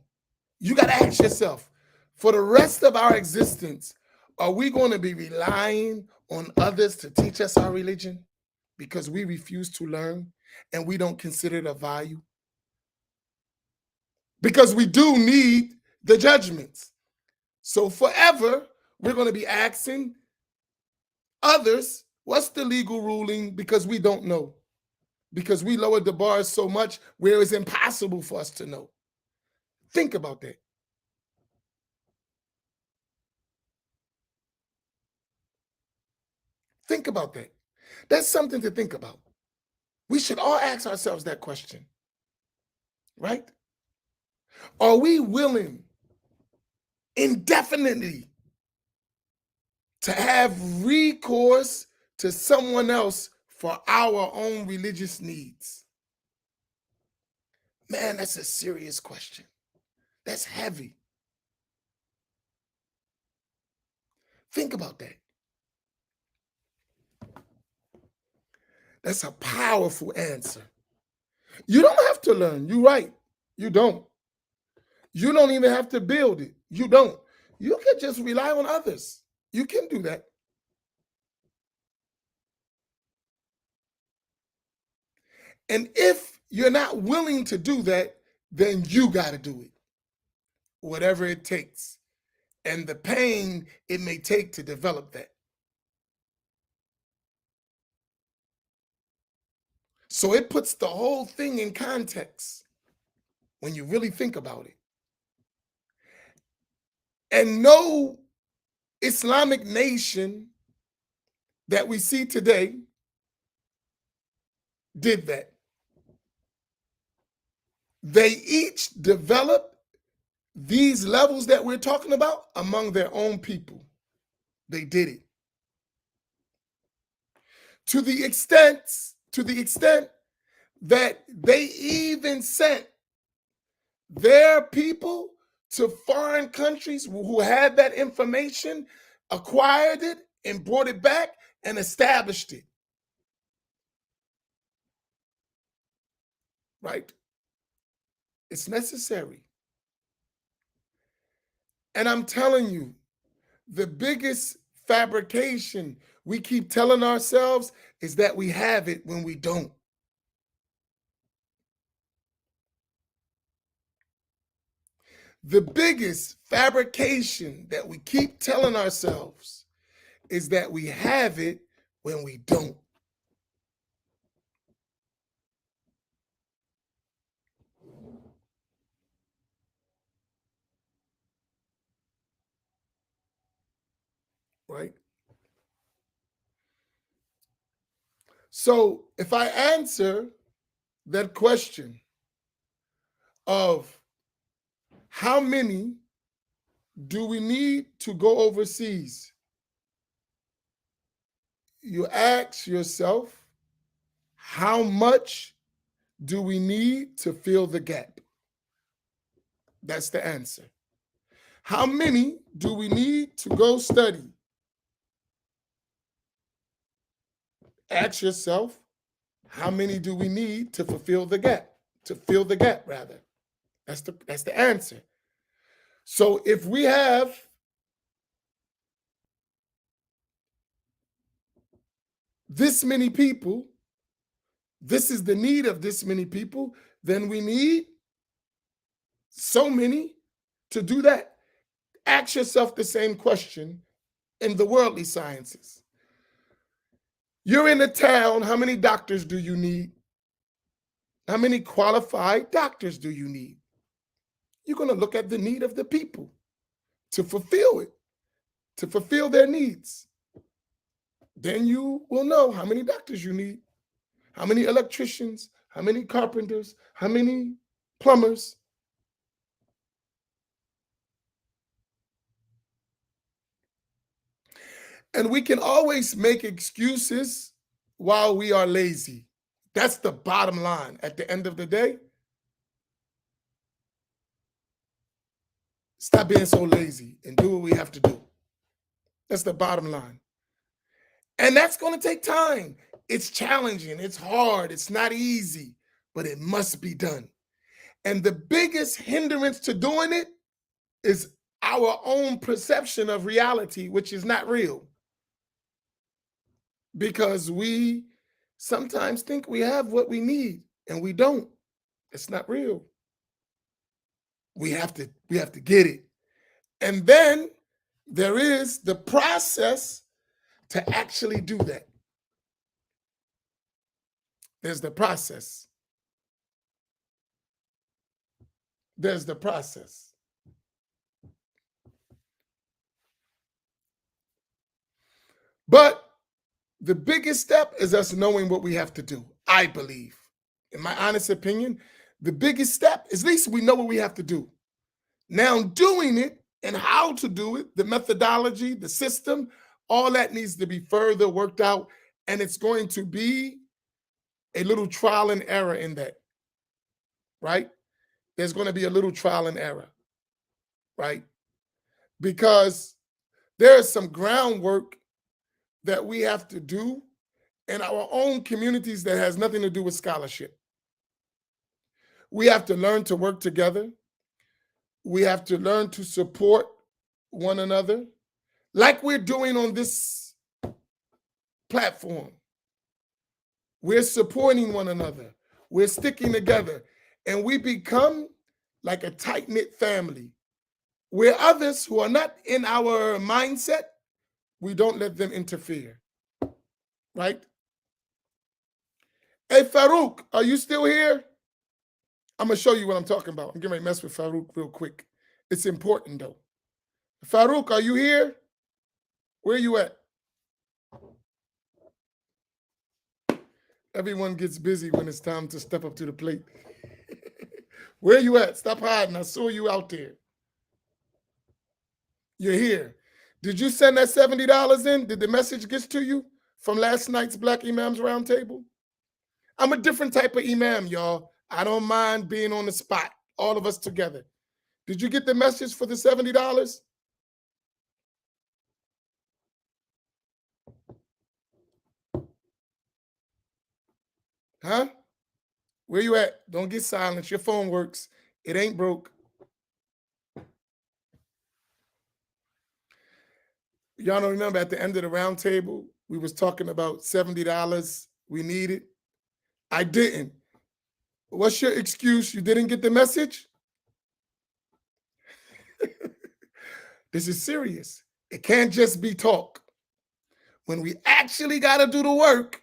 You got to ask yourself, for the rest of our existence, are we going to be relying on others to teach us our religion because we refuse to learn and we don't consider it a value? Because we do need the judgments. So forever, we're going to be asking others, what's the legal ruling? Because we don't know. Because we lowered the bars so much where it's impossible for us to know. Think about that. Think about that. That's something to think about. We should all ask ourselves that question, right? Are we willing indefinitely to have recourse to someone else for our own religious needs? Man, that's a serious question. That's heavy. Think about that. That's a powerful answer. You don't have to learn. You're right. You don't. You don't even have to build it. You don't. You can just rely on others. You can do that. And if you're not willing to do that, then you got to do it, whatever it takes, and the pain it may take to develop that. So it puts the whole thing in context when you really think about it. And no Islamic nation that we see today did that. They each developed these levels that we're talking about among their own people. They did it. To the extent that they even sent their people to foreign countries who had that information, acquired it, and brought it back and established it. Right? It's necessary. And I'm telling you, the biggest fabrication we keep telling ourselves is that we have it when we don't. The biggest fabrication that we keep telling ourselves is that we have it when we don't. Right? So if I answer that question of how many do we need to go overseas, you ask yourself, how much do we need to fill the gap? That's the answer. How many do we need to go study? Ask yourself, how many do we need to fulfill the gap? To fill the gap, rather. That's the answer. So if we have this many people, this is the need of this many people, then we need so many to do that. Ask yourself the same question in the worldly sciences. You're in a town, how many doctors do you need? How many qualified doctors do you need? You're going to look at the need of the people to fulfill it, to fulfill their needs. Then you will know how many doctors you need, how many electricians, how many carpenters, how many plumbers. And we can always make excuses while we are lazy. That's the bottom line. At the end of the day, stop being so lazy and do what we have to do. That's the bottom line. And that's going to take time. It's challenging. It's hard. It's not easy, but it must be done. And the biggest hindrance to doing it is our own perception of reality, which is not real. Because we sometimes think we have what we need and we don't. It's not real. We have to get it. And then there is the process to actually do that. There's the process. There's the process. But the biggest step is us knowing what we have to do, I believe. In my honest opinion, the biggest step is at least we know what we have to do. Now doing it and how to do it, the methodology, the system, All that needs to be further worked out, and it's going to be a little trial and error in that, right? There's going to be a little trial and error, right? Because there is some groundwork that we have to do in our own communities that has nothing to do with scholarship. We have to learn to work together. We have to learn to support one another, like we're doing on this platform. We're supporting one another. We're sticking together, and we become like a tight-knit family, where others who are not in our mindset, we don't let them interfere, right? Hey, Farouk, are you still here? I'm going to show you what I'm talking about. I'm getting ready to mess with Farouk real quick. It's important, though. Farouk, are you here? Where you at? Everyone gets busy when it's time to step up to the plate. Where you at? Stop hiding. I saw you out there. You're here. Did you send that $70 in? Did the message get to you from last night's Black Imams Roundtable? I'm a different type of imam, y'all. I don't mind being on the spot, all of us together. Did you get the message for the $70? Huh? Where you at? Don't get silent. Your phone works. It ain't broke. Y'all don't remember at the end of the round table, we was talking about $70 we needed? I didn't. What's your excuse? You didn't get the message? This is serious. It can't just be talk. When we actually got to do the work,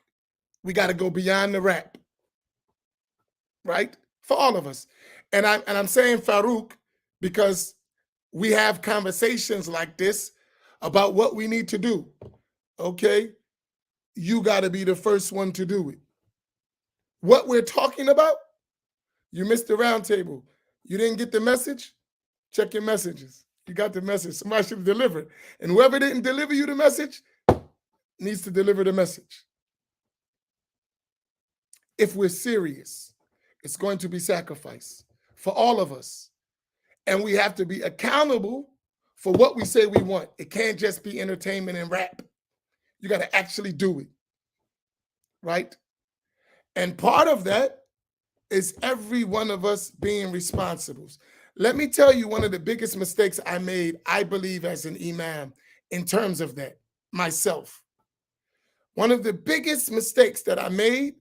we got to go beyond the rap, right? For all of us. And I'm saying Farouk because we have conversations like this about what we need to do, okay? You got to be the first one to do it. What we're talking about, you missed the round table. You didn't get the message? Check your messages. You got the message. Somebody should have delivered. And whoever didn't deliver you the message needs to deliver the message. If we're serious, it's going to be sacrifice for all of us. And we have to be accountable for what we say we want. It can't just be entertainment and rap. You got to actually do it, right? And part of that is every one of us being responsible. Let me tell you one of the biggest mistakes I made, I believe, as an imam in terms of that, myself. One of the biggest mistakes that I made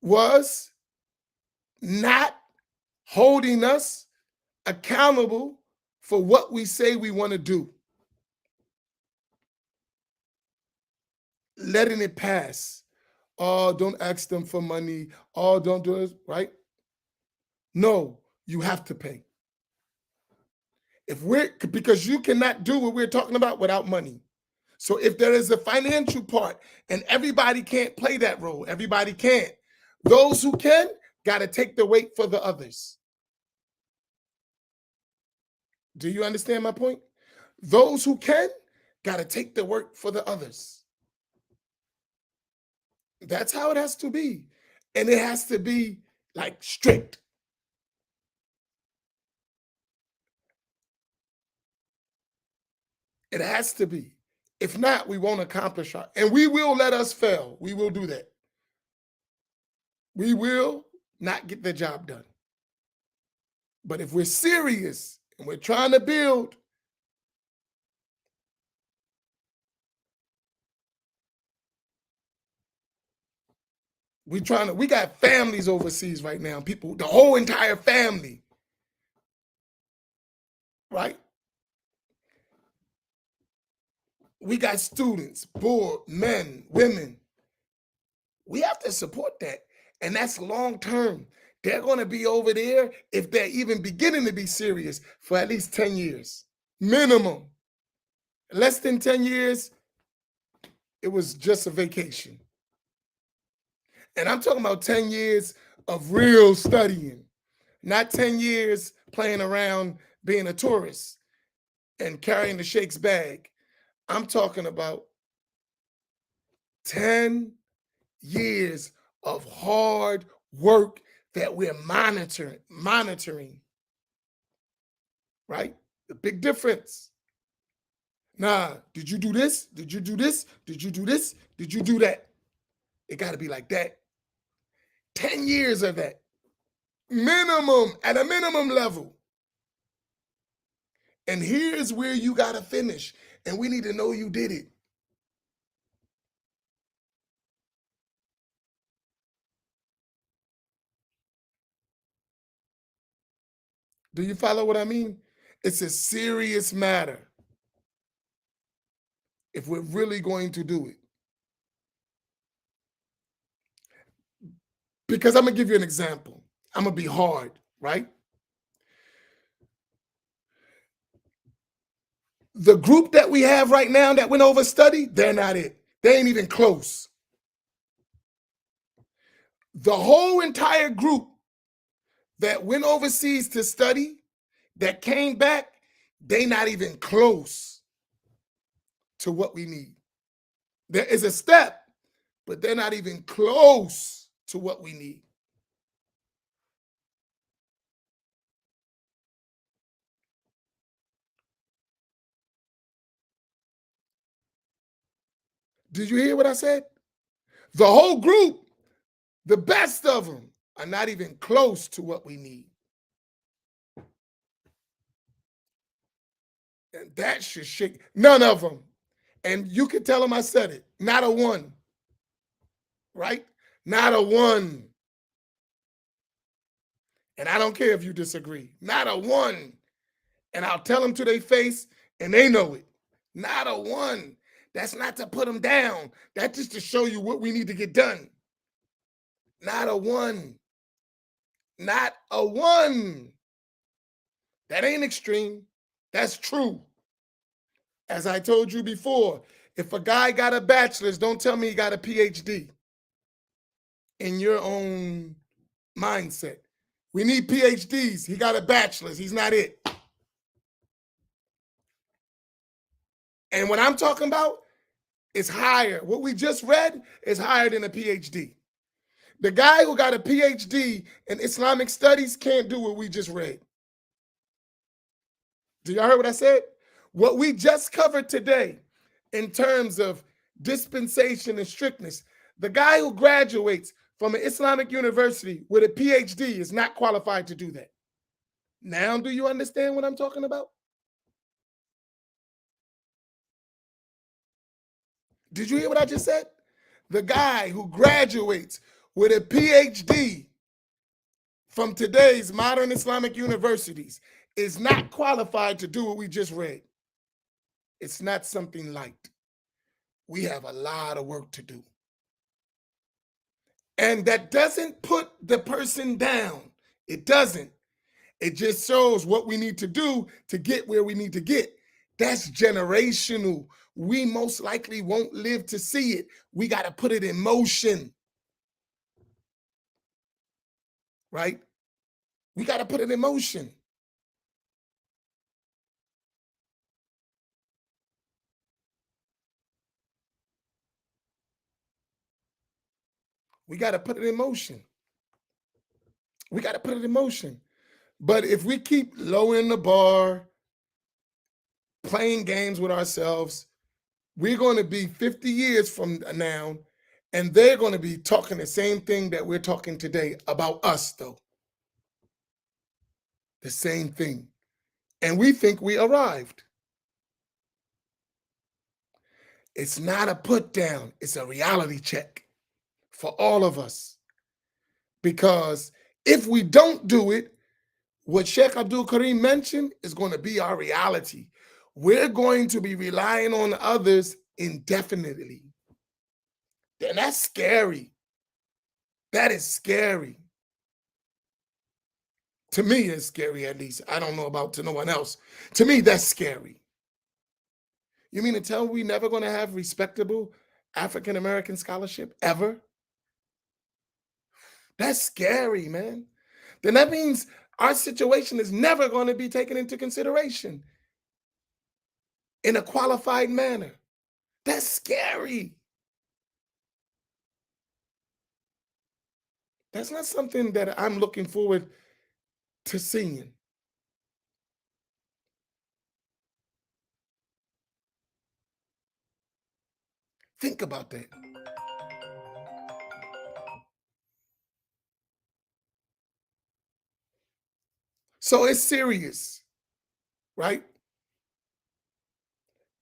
was not holding us accountable for what we say we want to do. Letting it pass. Oh, don't ask them for money. Oh, don't do this, right? No, you have to pay. Because you cannot do what we're talking about without money. So if there is a financial part and everybody can't play that role, everybody can't. Those who can, got to take the weight for the others. Do you understand my point? Those who can, got to take the work for the others. That's how it has to be. And it has to be like strict. It has to be. If not, we won't accomplish our, and we will let us fail. We will do that. We will not get the job done. But if we're serious and we're trying to build, we got families overseas right now, people, the whole entire family, right? We got students, board, men, women. We have to support that. And that's long term. They're going to be over there, if they're even beginning to be serious, for at least 10 years, minimum. Less than 10 years, it was just a vacation. And I'm talking about 10 years of real studying, not 10 years playing around being a tourist. and carrying the sheikh's bag. I'm talking about 10 years of hard work that we're monitoring, right? The big difference. Nah, did you do this? Did you do this? Did you do this? Did you do that? It got to be like that. 10 years of that. Minimum, at a minimum level. And here's where you got to finish. And we need to know you did it. Do you follow what I mean? It's a serious matter if we're really going to do it. Because I'm going to give you an example. I'm going to be hard, right? The group that we have right now that went over study, they're not it. They ain't even close. The whole entire group that went overseas to study, that came back, they not even close to what we need. There is a step, but they're not even close to what we need. Did you hear what I said? The whole group, the best of them, are not even close to what we need. And that should shake none of them. And you can tell them I said it. Not a one. Right? Not a one. And I don't care if you disagree. Not a one. And I'll tell them to their face, and they know it. Not a one. That's not to put them down. That's just to show you what we need to get done. Not a one. Not a one. That ain't extreme. That's true. As I told you before, if a guy got a bachelor's, don't tell me he got a PhD in your own mindset. We need PhDs. He got a bachelor's. He's not it. And what I'm talking about is higher. What we just read is higher than a PhD. The guy who got a PhD in Islamic studies can't do what we just read. Do y'all hear what I said? What we just covered today in terms of dispensation and strictness, the guy who graduates from an Islamic university with a PhD is not qualified to do that. Now, do you understand what I'm talking about? Did you hear what I just said? The guy who graduates with a PhD from today's modern Islamic universities is not qualified to do what we just read. It's not something light. We have a lot of work to do. And that doesn't put the person down. It doesn't. It just shows what we need to do to get where we need to get. That's generational. We most likely won't live to see it. We got to put it in motion. Right? We got to put it in motion. We got to put it in motion. We got to put it in motion. But if we keep lowering the bar, playing games with ourselves, we're going to be 50 years from now, and they're going to be talking the same thing that we're talking today about us, though. The same thing. And we think we arrived. It's not a put down, it's a reality check for all of us. Because if we don't do it, what Sheikh Abdul Karim mentioned is going to be our reality. We're going to be relying on others indefinitely. And that's scary. That is scary. To me, it's scary, at least. I don't know about to no one else. To me, that's scary. You mean to tell we never going to have respectable African American scholarship ever? That's scary, man. Then that means our situation is never going to be taken into consideration. in a qualified manner. That's scary. That's not something that I'm looking forward to seeing. Think about that. So it's serious, right?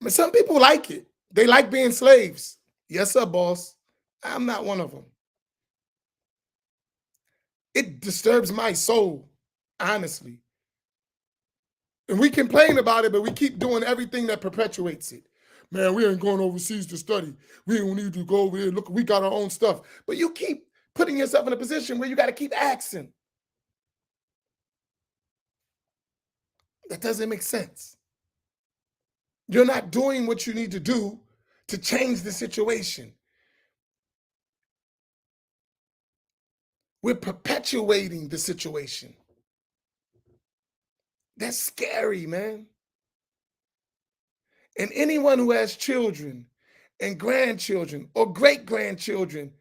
But some people like it. They like being slaves. Yes, sir, boss. I'm not one of them. It disturbs my soul, honestly. And we complain about it, but we keep doing everything that perpetuates it. Man, we ain't going overseas to study. We don't need to go over here. Look, we got our own stuff. But you keep putting yourself in a position where you got to keep asking. That doesn't make sense. You're not doing what you need to do to change the situation. We're perpetuating the situation. That's scary, man. And anyone who has children and grandchildren or great grandchildren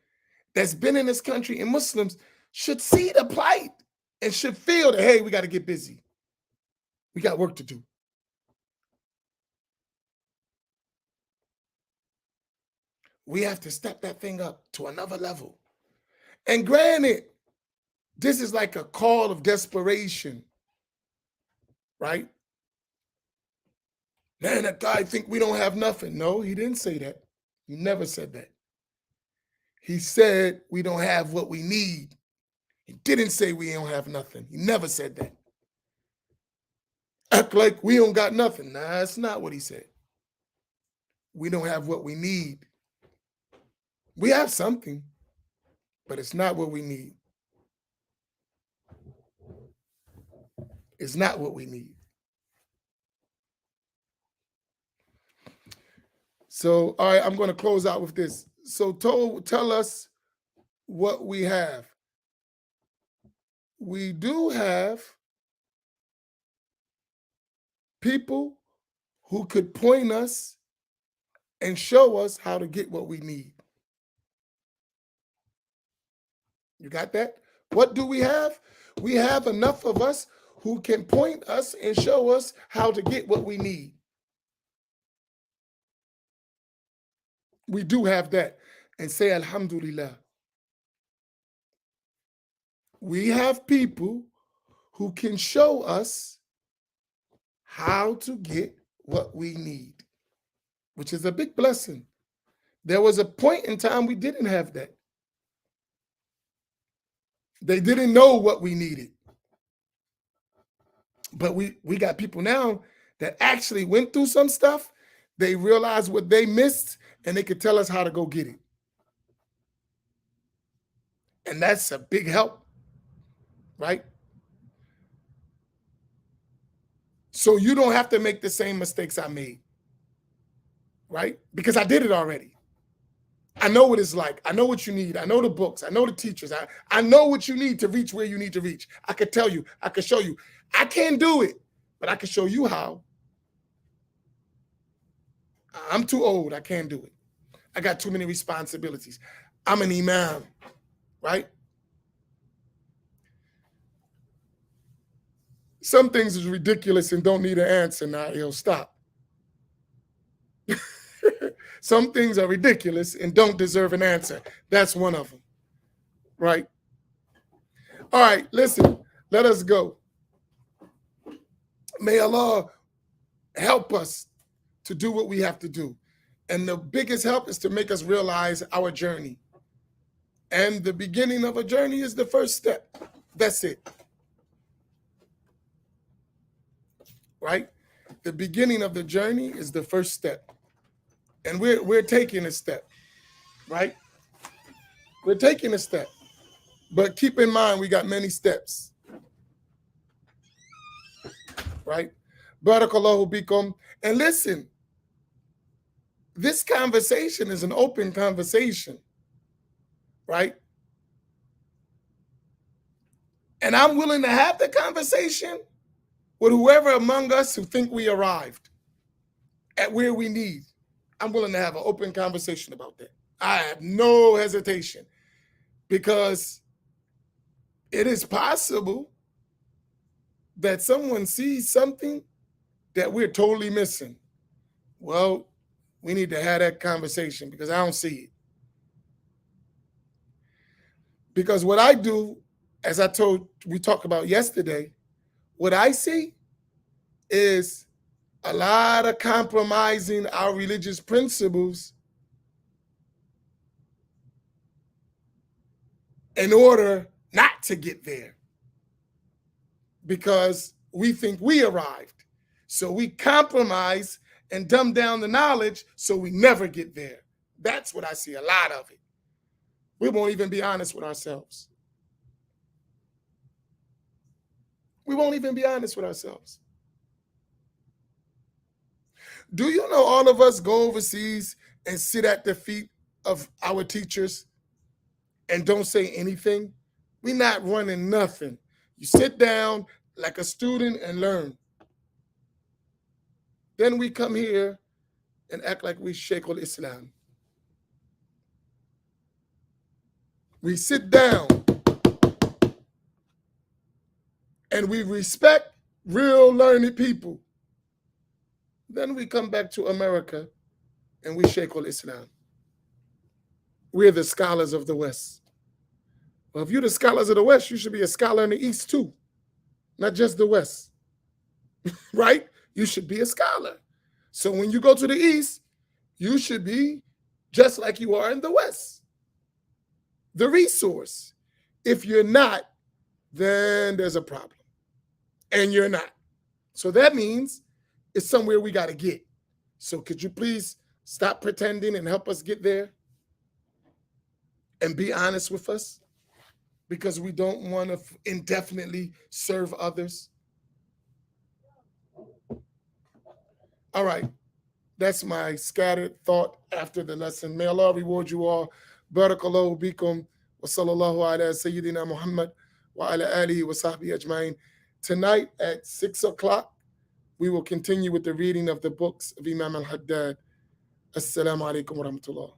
that's been in this country and Muslims should see the plight and should feel that, hey, we got to get busy. We got work to do. We have to step that thing up to another level. And granted, this is like a call of desperation, right? Man, that guy think we don't have nothing. No, he didn't say that. He never said that. He said we don't have what we need. He didn't say we don't have nothing. He never said that. Act like we don't got nothing. Nah, that's not what he said. We don't have what we need. We have something, but it's not what we need. It's not what we need. So, all right, I'm going to close out with this. So, tell us what we have. We do have people who could point us and show us how to get what we need. You got that? What do we have? We have enough of us who can point us and show us how to get what we need. We do have that. And say Alhamdulillah. We have people who can show us how to get what we need, which is a big blessing. There was a point in time we didn't have that. They didn't know what we needed. But we got people now that actually went through some stuff. They realized what they missed and they could tell us how to go get it. And that's a big help, right? So you don't have to make the same mistakes I made, right? Because I did it already. I know what it's like. I know what you need. I know the books. I know the teachers. I know what you need to reach where you need to reach. I could tell you. I could show you. I can't do it, but I can show you how. I'm too old. I can't do it. I got too many responsibilities. I'm an imam, right? Some things is ridiculous and don't need an answer. Now it'll stop. Some things are ridiculous and don't deserve an answer. That's one of them, right? All right, listen, let us go. May Allah help us to do what we have to do. And the biggest help is to make us realize our journey. And the beginning of a journey is the first step. That's it. Right? The beginning of the journey is the first step. And we're taking a step, right? We're taking a step. But keep in mind, we got many steps, right? Barakallahu bikum. And listen, this conversation is an open conversation, right? And I'm willing to have the conversation with whoever among us who think we arrived. at where we need. I'm willing to have an open conversation about that. I have no hesitation, because it is possible that someone sees something that we're totally missing. Well, we need to have that conversation, because I don't see it. Because what I do, as we talked about yesterday, what I see is a lot of compromising our religious principles in order not to get there, because we think we arrived. So we compromise and dumb down the knowledge so we never get there. That's what I see, a lot of it. We won't even be honest with ourselves. We won't even be honest with ourselves. Do you know all of us go overseas and sit at the feet of our teachers and don't say anything? We're not running nothing. You sit down like a student and learn. Then we come here and act like we Sheikh al-Islam. We sit down and we respect real learned people. Then we come back to America and we Sheikh al-Islam. We're the scholars of the West. Well, if you're the scholars of the West, you should be a scholar in the East too, not just the West, right? You should be a scholar. So when you go to the East, you should be just like you are in the West, the resource. If you're not, then there's a problem, and you're not. So that means it's somewhere we got to get. So could you please stop pretending and help us get there and be honest with us? Because we don't want to indefinitely serve others. All right. That's my scattered thought after the lesson. May Allah reward you all. Barakallahu bikum wa sallallahu ala Sayyidina Muhammad wa ala alihi wa sahbihi ajma'in. Tonight at 6 o'clock, we will continue with the reading of the books of Imam al-Haddad. Assalamu alaikum wa rahmatullah.